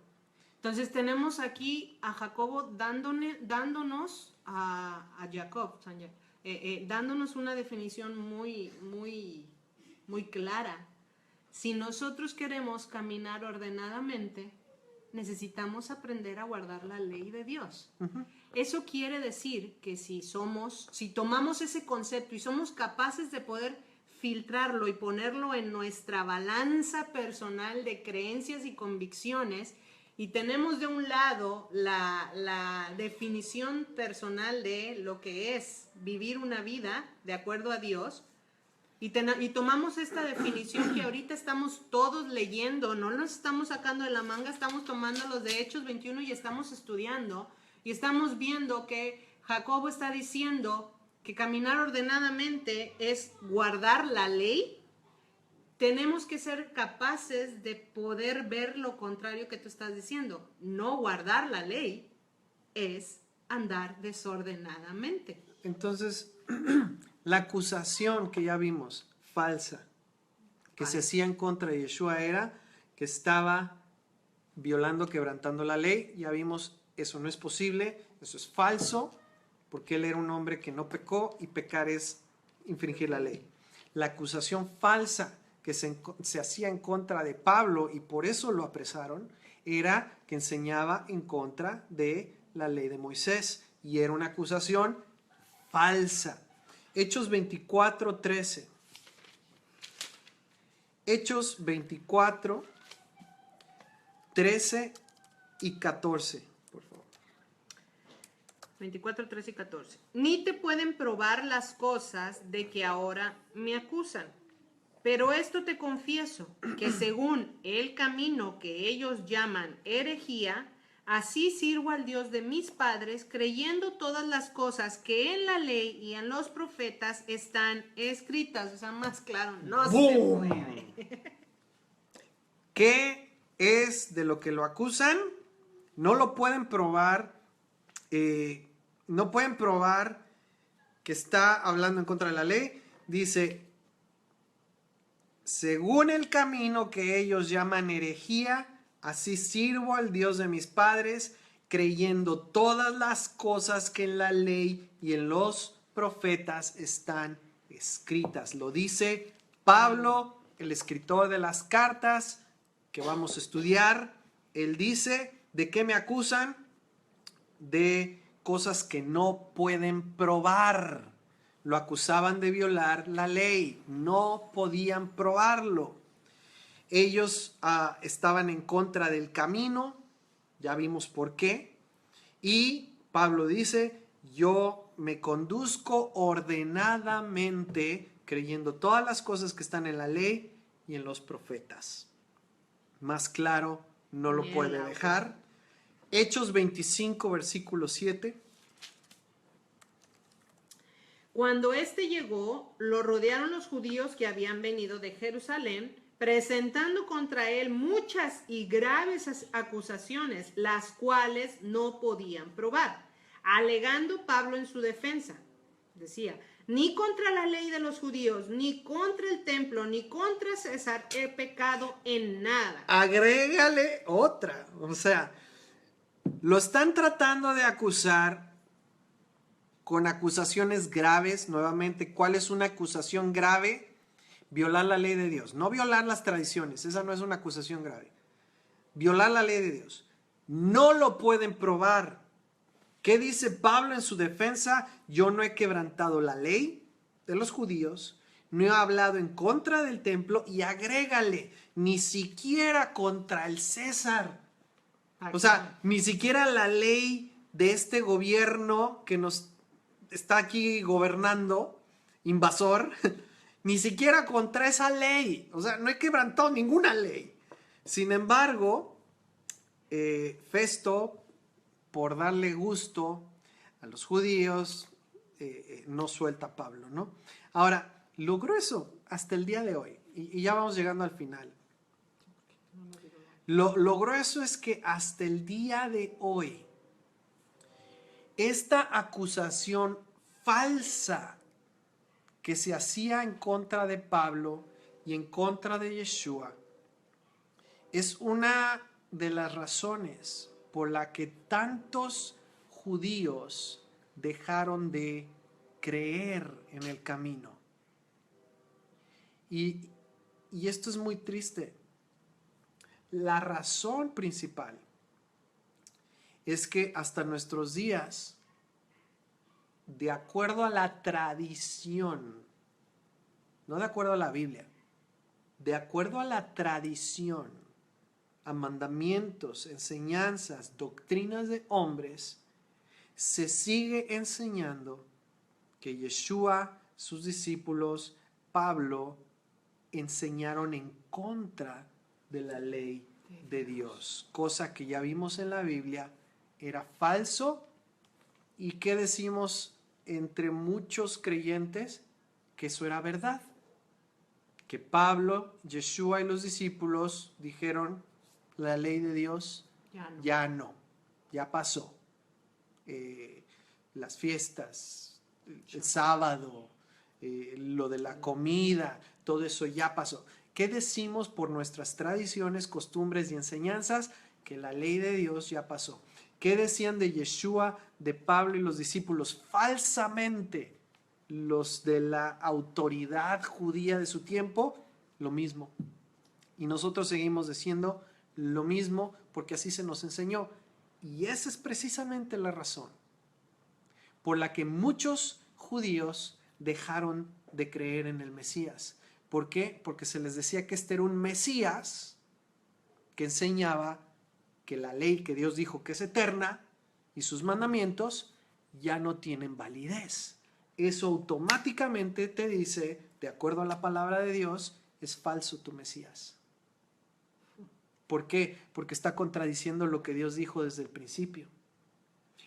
Entonces tenemos aquí a Jacobo dándonos a Jacob, dándonos una definición muy clara. Si nosotros queremos caminar ordenadamente, necesitamos aprender a guardar la ley de Dios. Uh-huh. Eso quiere decir que si tomamos ese concepto y somos capaces de poder filtrarlo y ponerlo en nuestra balanza personal de creencias y convicciones, y tenemos de un lado la definición personal de lo que es vivir una vida de acuerdo a Dios, y tomamos esta definición que ahorita estamos todos leyendo, no nos estamos sacando de la manga, estamos tomando los de Hechos 21 y estamos estudiando, y estamos viendo que Jacobo está diciendo que caminar ordenadamente es guardar la ley. Tenemos que ser capaces de poder ver lo contrario que tú estás diciendo. No guardar la ley es andar desordenadamente. Entonces, la acusación que ya vimos, falsa, que se hacía en contra de Yeshua era que estaba violando, quebrantando la ley. Ya vimos, eso no es posible, eso es falso, porque él era un hombre que no pecó y pecar es infringir la ley. La acusación falsa que se hacía en contra de Pablo y por eso lo apresaron, era que enseñaba en contra de la ley de Moisés y era una acusación falsa. Hechos 24:13. Hechos 24, 13 y 14, por favor. 24, 13 y 14. Ni te pueden probar las cosas de que ahora me acusan. Pero esto te confieso, que según el camino que ellos llaman herejía, así sirvo al Dios de mis padres, creyendo todas las cosas que en la ley y en los profetas están escritas. O sea, más claro, no ¡Bum! se puede. ¿Qué es de lo que lo acusan? No lo pueden probar. No pueden probar que está hablando en contra de la ley. Dice, según el camino que ellos llaman herejía, así sirvo al Dios de mis padres, creyendo todas las cosas que en la ley y en los profetas están escritas. Lo dice Pablo, el escritor de las cartas que vamos a estudiar. Él dice, ¿de qué me acusan? de cosas que no pueden probar. Lo acusaban de violar la ley, no podían probarlo. Ellos estaban en contra del camino, ya vimos por qué. Y Pablo dice, yo me conduzco ordenadamente, creyendo todas las cosas que están en la ley y en los profetas. Más claro no lo puede dejar. Hechos 25, versículo 7. Cuando éste llegó, lo rodearon los judíos que habían venido de Jerusalén, presentando contra él muchas y graves acusaciones, las cuales no podían probar. Alegando Pablo en su defensa, decía, ni contra la ley de los judíos, ni contra el templo, ni contra César he pecado en nada. Agrégale otra, o sea, lo están tratando de acusar con acusaciones graves. Nuevamente, ¿cuál es una acusación grave? Violar la ley de Dios, no violar las tradiciones, esa no es una acusación grave. Violar la ley de Dios. No lo pueden probar. ¿Qué dice Pablo en su defensa? Yo no he quebrantado la ley de los judíos, no he hablado en contra del templo, y agrégale, ni siquiera contra el César. O sea, ni siquiera la ley de este gobierno que nos está aquí gobernando, invasor, ni siquiera contra esa ley. O sea, no he quebrantado ninguna ley. Sin embargo, Festo, por darle gusto a los judíos, no suelta a Pablo, ¿no? Ahora, logró eso hasta el día de hoy. Y ya vamos llegando al final. Lo grueso es que hasta el día de hoy, esta acusación falsa que se hacía en contra de Pablo y en contra de Yeshua es una de las razones por la que tantos judíos dejaron de creer en el camino. Y esto es muy triste. La razón principal es que hasta nuestros días, de acuerdo a la tradición, no de acuerdo a la Biblia, de acuerdo a la tradición, a mandamientos, enseñanzas, doctrinas de hombres, se sigue enseñando que Yeshua, sus discípulos, Pablo, enseñaron en contra de la ley de Dios, cosa que ya vimos en la Biblia era falso. ¿Y qué decimos entre muchos creyentes? Que eso era verdad, que Pablo, Yeshua y los discípulos dijeron, la ley de Dios ya pasó. Las fiestas, el sábado, lo de la comida, todo eso ya pasó. ¿Qué decimos por nuestras tradiciones, costumbres y enseñanzas? Que la ley de Dios ya pasó. ¿Qué decían de Yeshua, de Pablo y los discípulos? Falsamente, los de la autoridad judía de su tiempo, lo mismo. Y nosotros seguimos diciendo lo mismo porque así se nos enseñó. Y esa es precisamente la razón por la que muchos judíos dejaron de creer en el Mesías. ¿Por qué? Porque se les decía que este era un Mesías que enseñaba que la ley que Dios dijo que es eterna y sus mandamientos ya no tienen validez. Eso automáticamente te dice, de acuerdo a la palabra de Dios, es falso tu Mesías. ¿Por qué? Porque está contradiciendo lo que Dios dijo desde el principio.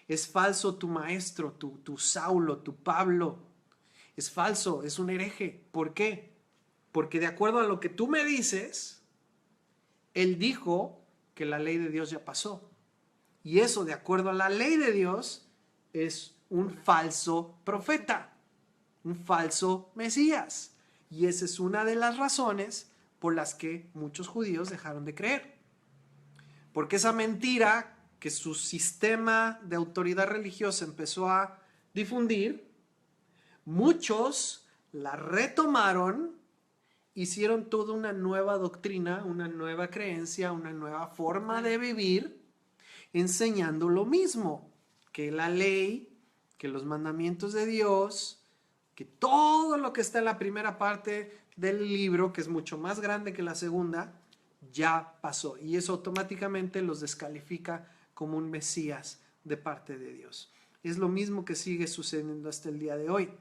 Es falso tu maestro, tu Saulo, tu Pablo. Es falso, es un hereje. ¿Por qué? Porque de acuerdo a lo que tú me dices, él dijo que la ley de Dios ya pasó. Y eso, de acuerdo a la ley de Dios, es un falso profeta, un falso Mesías. Y esa es una de las razones por las que muchos judíos dejaron de creer. Porque esa mentira que su sistema de autoridad religiosa empezó a difundir, muchos la retomaron, hicieron toda una nueva doctrina, una nueva creencia, una nueva forma de vivir, enseñando lo mismo. que la ley, que los mandamientos de Dios, que todo lo que está en la primera parte del libro, que es mucho más grande que la segunda, ya pasó. Y eso automáticamente los descalifica como un Mesías de parte de Dios. Es lo mismo que sigue sucediendo hasta el día de hoy.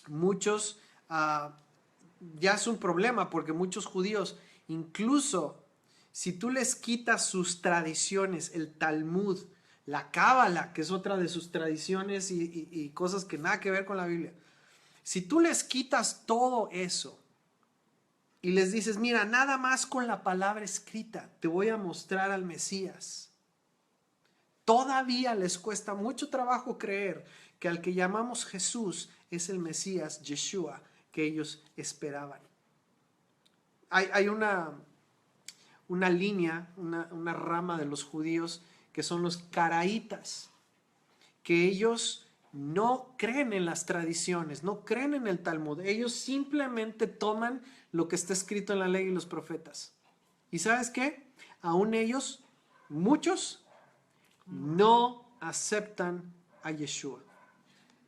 Muchos, ya es un problema porque muchos judíos, incluso si tú les quitas sus tradiciones, el Talmud, la Cábala, que es otra de sus tradiciones y cosas que nada que ver con la Biblia, si tú les quitas todo eso y les dices, mira, nada más con la palabra escrita te voy a mostrar al Mesías, todavía les cuesta mucho trabajo creer que al que llamamos Jesús es el Mesías, Yeshua, que ellos esperaban. Hay una línea, una rama de los judíos que son los caraítas, que ellos no creen en las tradiciones, no creen en el Talmud. Ellos simplemente toman lo que está escrito en la ley y los profetas. ¿Y sabes qué? Aún ellos, muchos, no aceptan a Yeshua.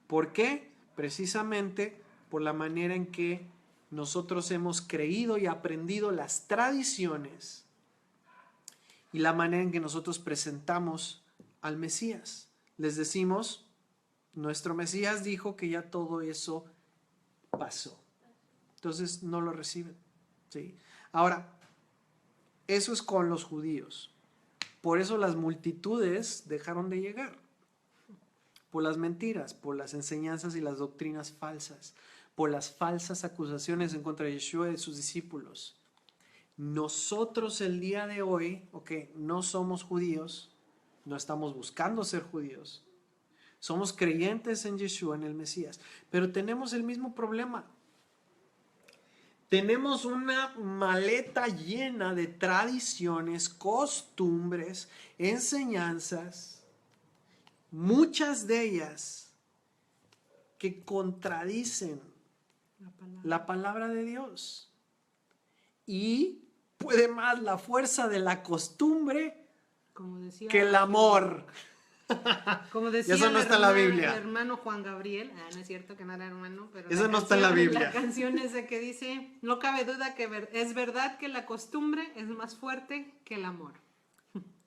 ¿Por qué? Precisamente por la manera en que nosotros hemos creído y aprendido las tradiciones y la manera en que nosotros presentamos al Mesías. Les decimos, nuestro Mesías dijo que ya todo eso pasó. Entonces no lo reciben, ¿sí? Ahora, eso es con los judíos. Por eso las multitudes dejaron de llegar. Por las mentiras, por las enseñanzas y las doctrinas falsas, por las falsas acusaciones en contra de Yeshua y de sus discípulos. Nosotros el día de hoy, no somos judíos, no estamos buscando ser judíos. Somos creyentes en Yeshua, en el Mesías, pero tenemos el mismo problema. Tenemos una maleta llena de tradiciones, costumbres, enseñanzas, muchas de ellas que contradicen la palabra de Dios. Y puede más la fuerza de la costumbre que el amor. Como decía eso no está en la Biblia. El hermano Juan Gabriel, no es cierto que no era hermano, pero eso no está en la Biblia. La canción esa que dice, no cabe duda que es verdad que la costumbre es más fuerte que el amor.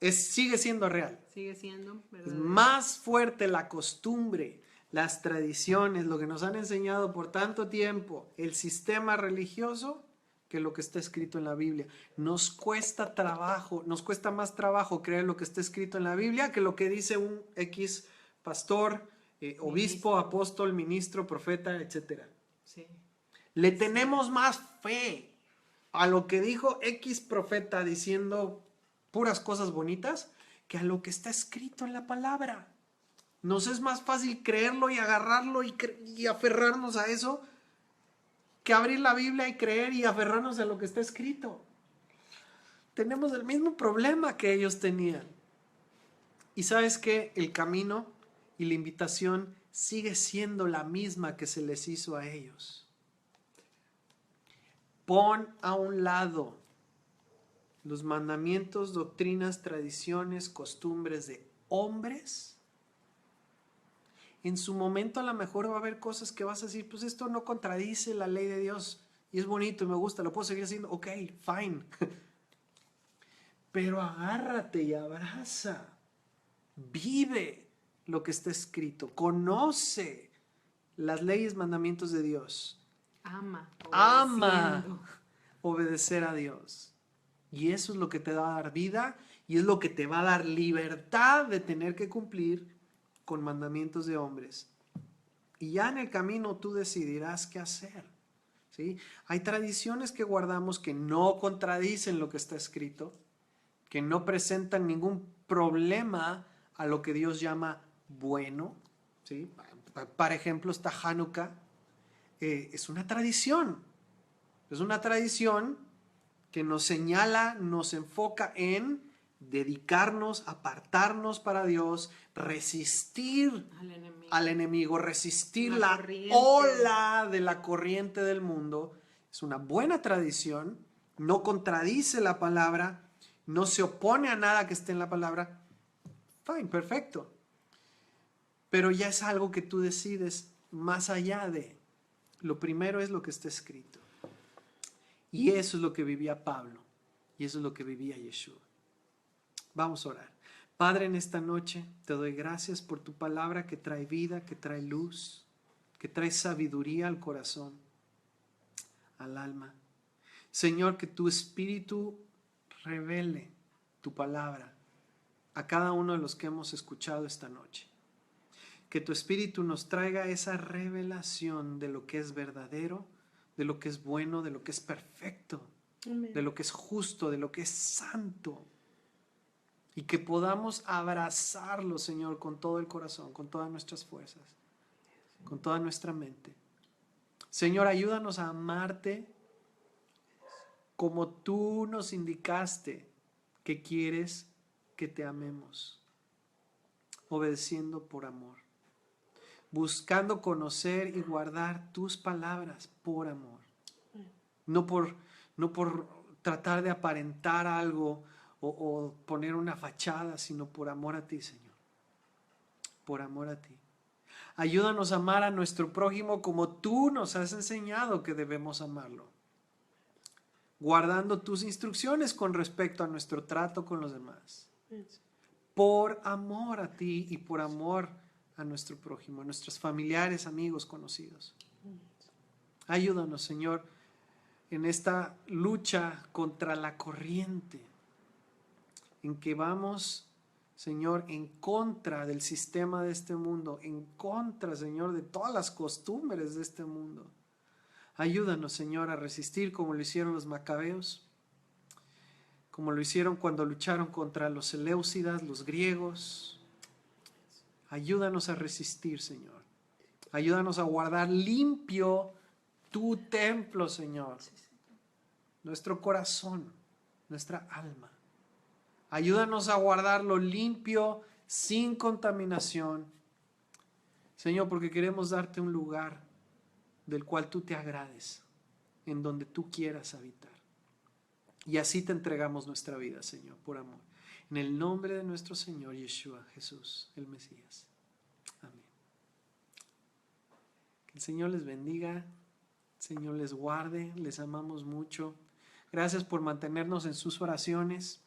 Sigue siendo real. Sigue siendo verdad. Es más fuerte la costumbre, las tradiciones, lo que nos han enseñado por tanto tiempo, el sistema religioso, que lo que está escrito en la Biblia. Nos cuesta más trabajo creer lo que está escrito en la Biblia que lo que dice un X pastor, obispo, apóstol, ministro, profeta, etc. Sí. Le tenemos más fe a lo que dijo X profeta diciendo puras cosas bonitas que a lo que está escrito en la palabra. Nos es más fácil creerlo y agarrarlo y aferrarnos a eso que abrir la Biblia y creer y aferrarnos a lo que está escrito. Tenemos el mismo problema que ellos tenían. Y sabes que el camino y la invitación sigue siendo la misma que se les hizo a ellos. Pon a un lado los mandamientos, doctrinas, tradiciones, costumbres de hombres. En su momento a lo mejor va a haber cosas que vas a decir, pues esto no contradice la ley de Dios y es bonito y me gusta, lo puedo seguir haciendo, ok, fine. Pero agárrate y abraza, vive lo que está escrito, conoce las leyes, mandamientos de Dios. Ama obedecer a Dios. Y eso es lo que te va a dar vida y es lo que te va a dar libertad de tener que cumplir con mandamientos de hombres. Y ya en el camino tú decidirás qué hacer. ¿Sí? Hay tradiciones que guardamos que no contradicen lo que está escrito, que no presentan ningún problema a lo que Dios llama bueno. ¿Sí? Por ejemplo, está Hanukkah. Es una tradición. Es una tradición que nos señala, nos enfoca en dedicarnos, apartarnos para Dios, resistir al enemigo, resistir la ola de la corriente del mundo. Es una buena tradición, no contradice la palabra, no se opone a nada que esté en la palabra. Fine, perfecto. pero ya es algo que tú decides más allá de. Lo primero es lo que está escrito. Y eso es lo que vivía Pablo. Y eso es lo que vivía Yeshua. Vamos a orar. Padre, en esta noche te doy gracias por tu palabra que trae vida, que trae luz, que trae sabiduría al corazón, al alma. Señor, que tu Espíritu revele tu palabra a cada uno de los que hemos escuchado esta noche. Que tu Espíritu nos traiga esa revelación de lo que es verdadero, de lo que es bueno, de lo que es perfecto, Amén. de lo que es justo, de lo que es santo. Y que podamos abrazarlo, Señor, con todo el corazón, con todas nuestras fuerzas, con toda nuestra mente. Señor, ayúdanos a amarte como tú nos indicaste que quieres que te amemos, obedeciendo por amor, buscando conocer y guardar tus palabras por amor, no por tratar de aparentar algo o poner una fachada, sino por amor a ti, Señor, por amor a ti. Ayúdanos a amar a nuestro prójimo como tú nos has enseñado que debemos amarlo, guardando tus instrucciones con respecto a nuestro trato con los demás, por amor a ti y por amor a nuestro prójimo, a nuestros familiares, amigos, conocidos. Ayúdanos, Señor, en esta lucha contra la corriente, en que vamos, Señor, en contra del sistema de este mundo, en contra, Señor, de todas las costumbres de este mundo. Ayúdanos, Señor, a resistir como lo hicieron los macabeos, como lo hicieron cuando lucharon contra los seleucidas, los griegos. Ayúdanos a resistir, Señor. Ayúdanos a guardar limpio tu templo, Señor. Nuestro corazón, nuestra alma. Ayúdanos a guardarlo limpio, sin contaminación. Señor, porque queremos darte un lugar del cual tú te agrades, en donde tú quieras habitar. Y así te entregamos nuestra vida, Señor, por amor. En el nombre de nuestro Señor Yeshua, Jesús, el Mesías. Amén. Que el Señor les bendiga, el Señor les guarde, les amamos mucho. Gracias por mantenernos en sus oraciones.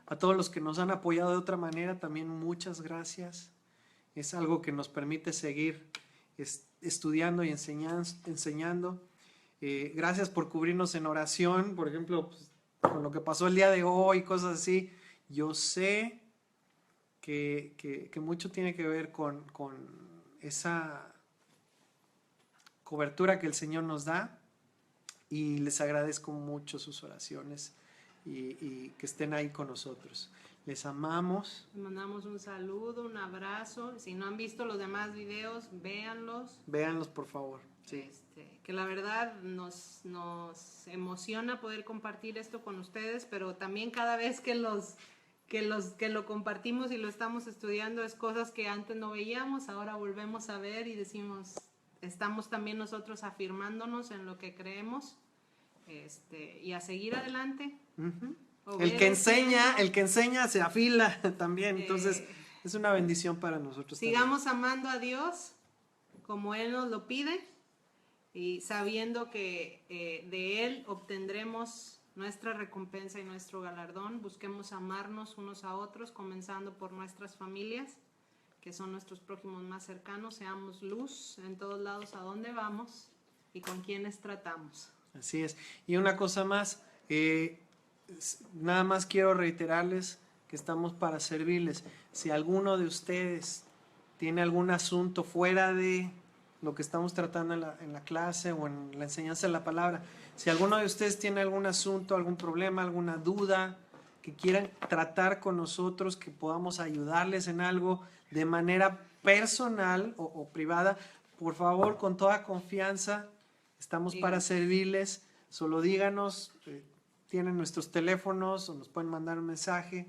A todos los que nos han apoyado de otra manera, también muchas gracias. Es algo que nos permite seguir estudiando y enseñando. Gracias por cubrirnos en oración, por ejemplo, pues, con lo que pasó el día de hoy, cosas así. Yo sé que mucho tiene que ver con esa cobertura que el Señor nos da, y les agradezco mucho sus oraciones y que estén ahí con nosotros. Les amamos. Les mandamos un saludo, un abrazo. Si no han visto los demás videos, véanlos. Véanlos, por favor. Sí. Que la verdad nos emociona poder compartir esto con ustedes, pero también cada vez que lo compartimos y lo estamos estudiando es cosas que antes no veíamos, ahora volvemos a ver y decimos, estamos también nosotros afirmándonos en lo que creemos, y a seguir adelante. Uh-huh. El que enseña se afila también, entonces es una bendición para nosotros. Sigamos amando a Dios como Él nos lo pide, y sabiendo que de Él obtendremos nuestra recompensa y nuestro galardón. Busquemos amarnos unos a otros, comenzando por nuestras familias, que son nuestros prójimos más cercanos. Seamos luz en todos lados a donde vamos y con quienes tratamos. Así es. Y una cosa más, nada más quiero reiterarles que estamos para servirles. Si alguno de ustedes tiene algún asunto fuera de lo que estamos tratando en la clase o en la enseñanza de la palabra, si alguno de ustedes tiene algún asunto, algún problema, alguna duda, que quieran tratar con nosotros, que podamos ayudarles en algo de manera personal o privada, por favor, con toda confianza, estamos para servirles. Solo díganos, tienen nuestros teléfonos o nos pueden mandar un mensaje.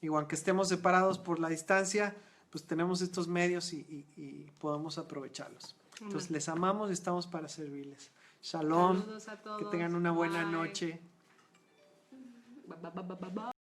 Y aunque estemos separados por la distancia, pues tenemos estos medios y podemos aprovecharlos. Entonces les amamos y estamos para servirles. Shalom. Saludos a todos. Que tengan una buena Bye. noche. Bye, bye, bye, bye, bye.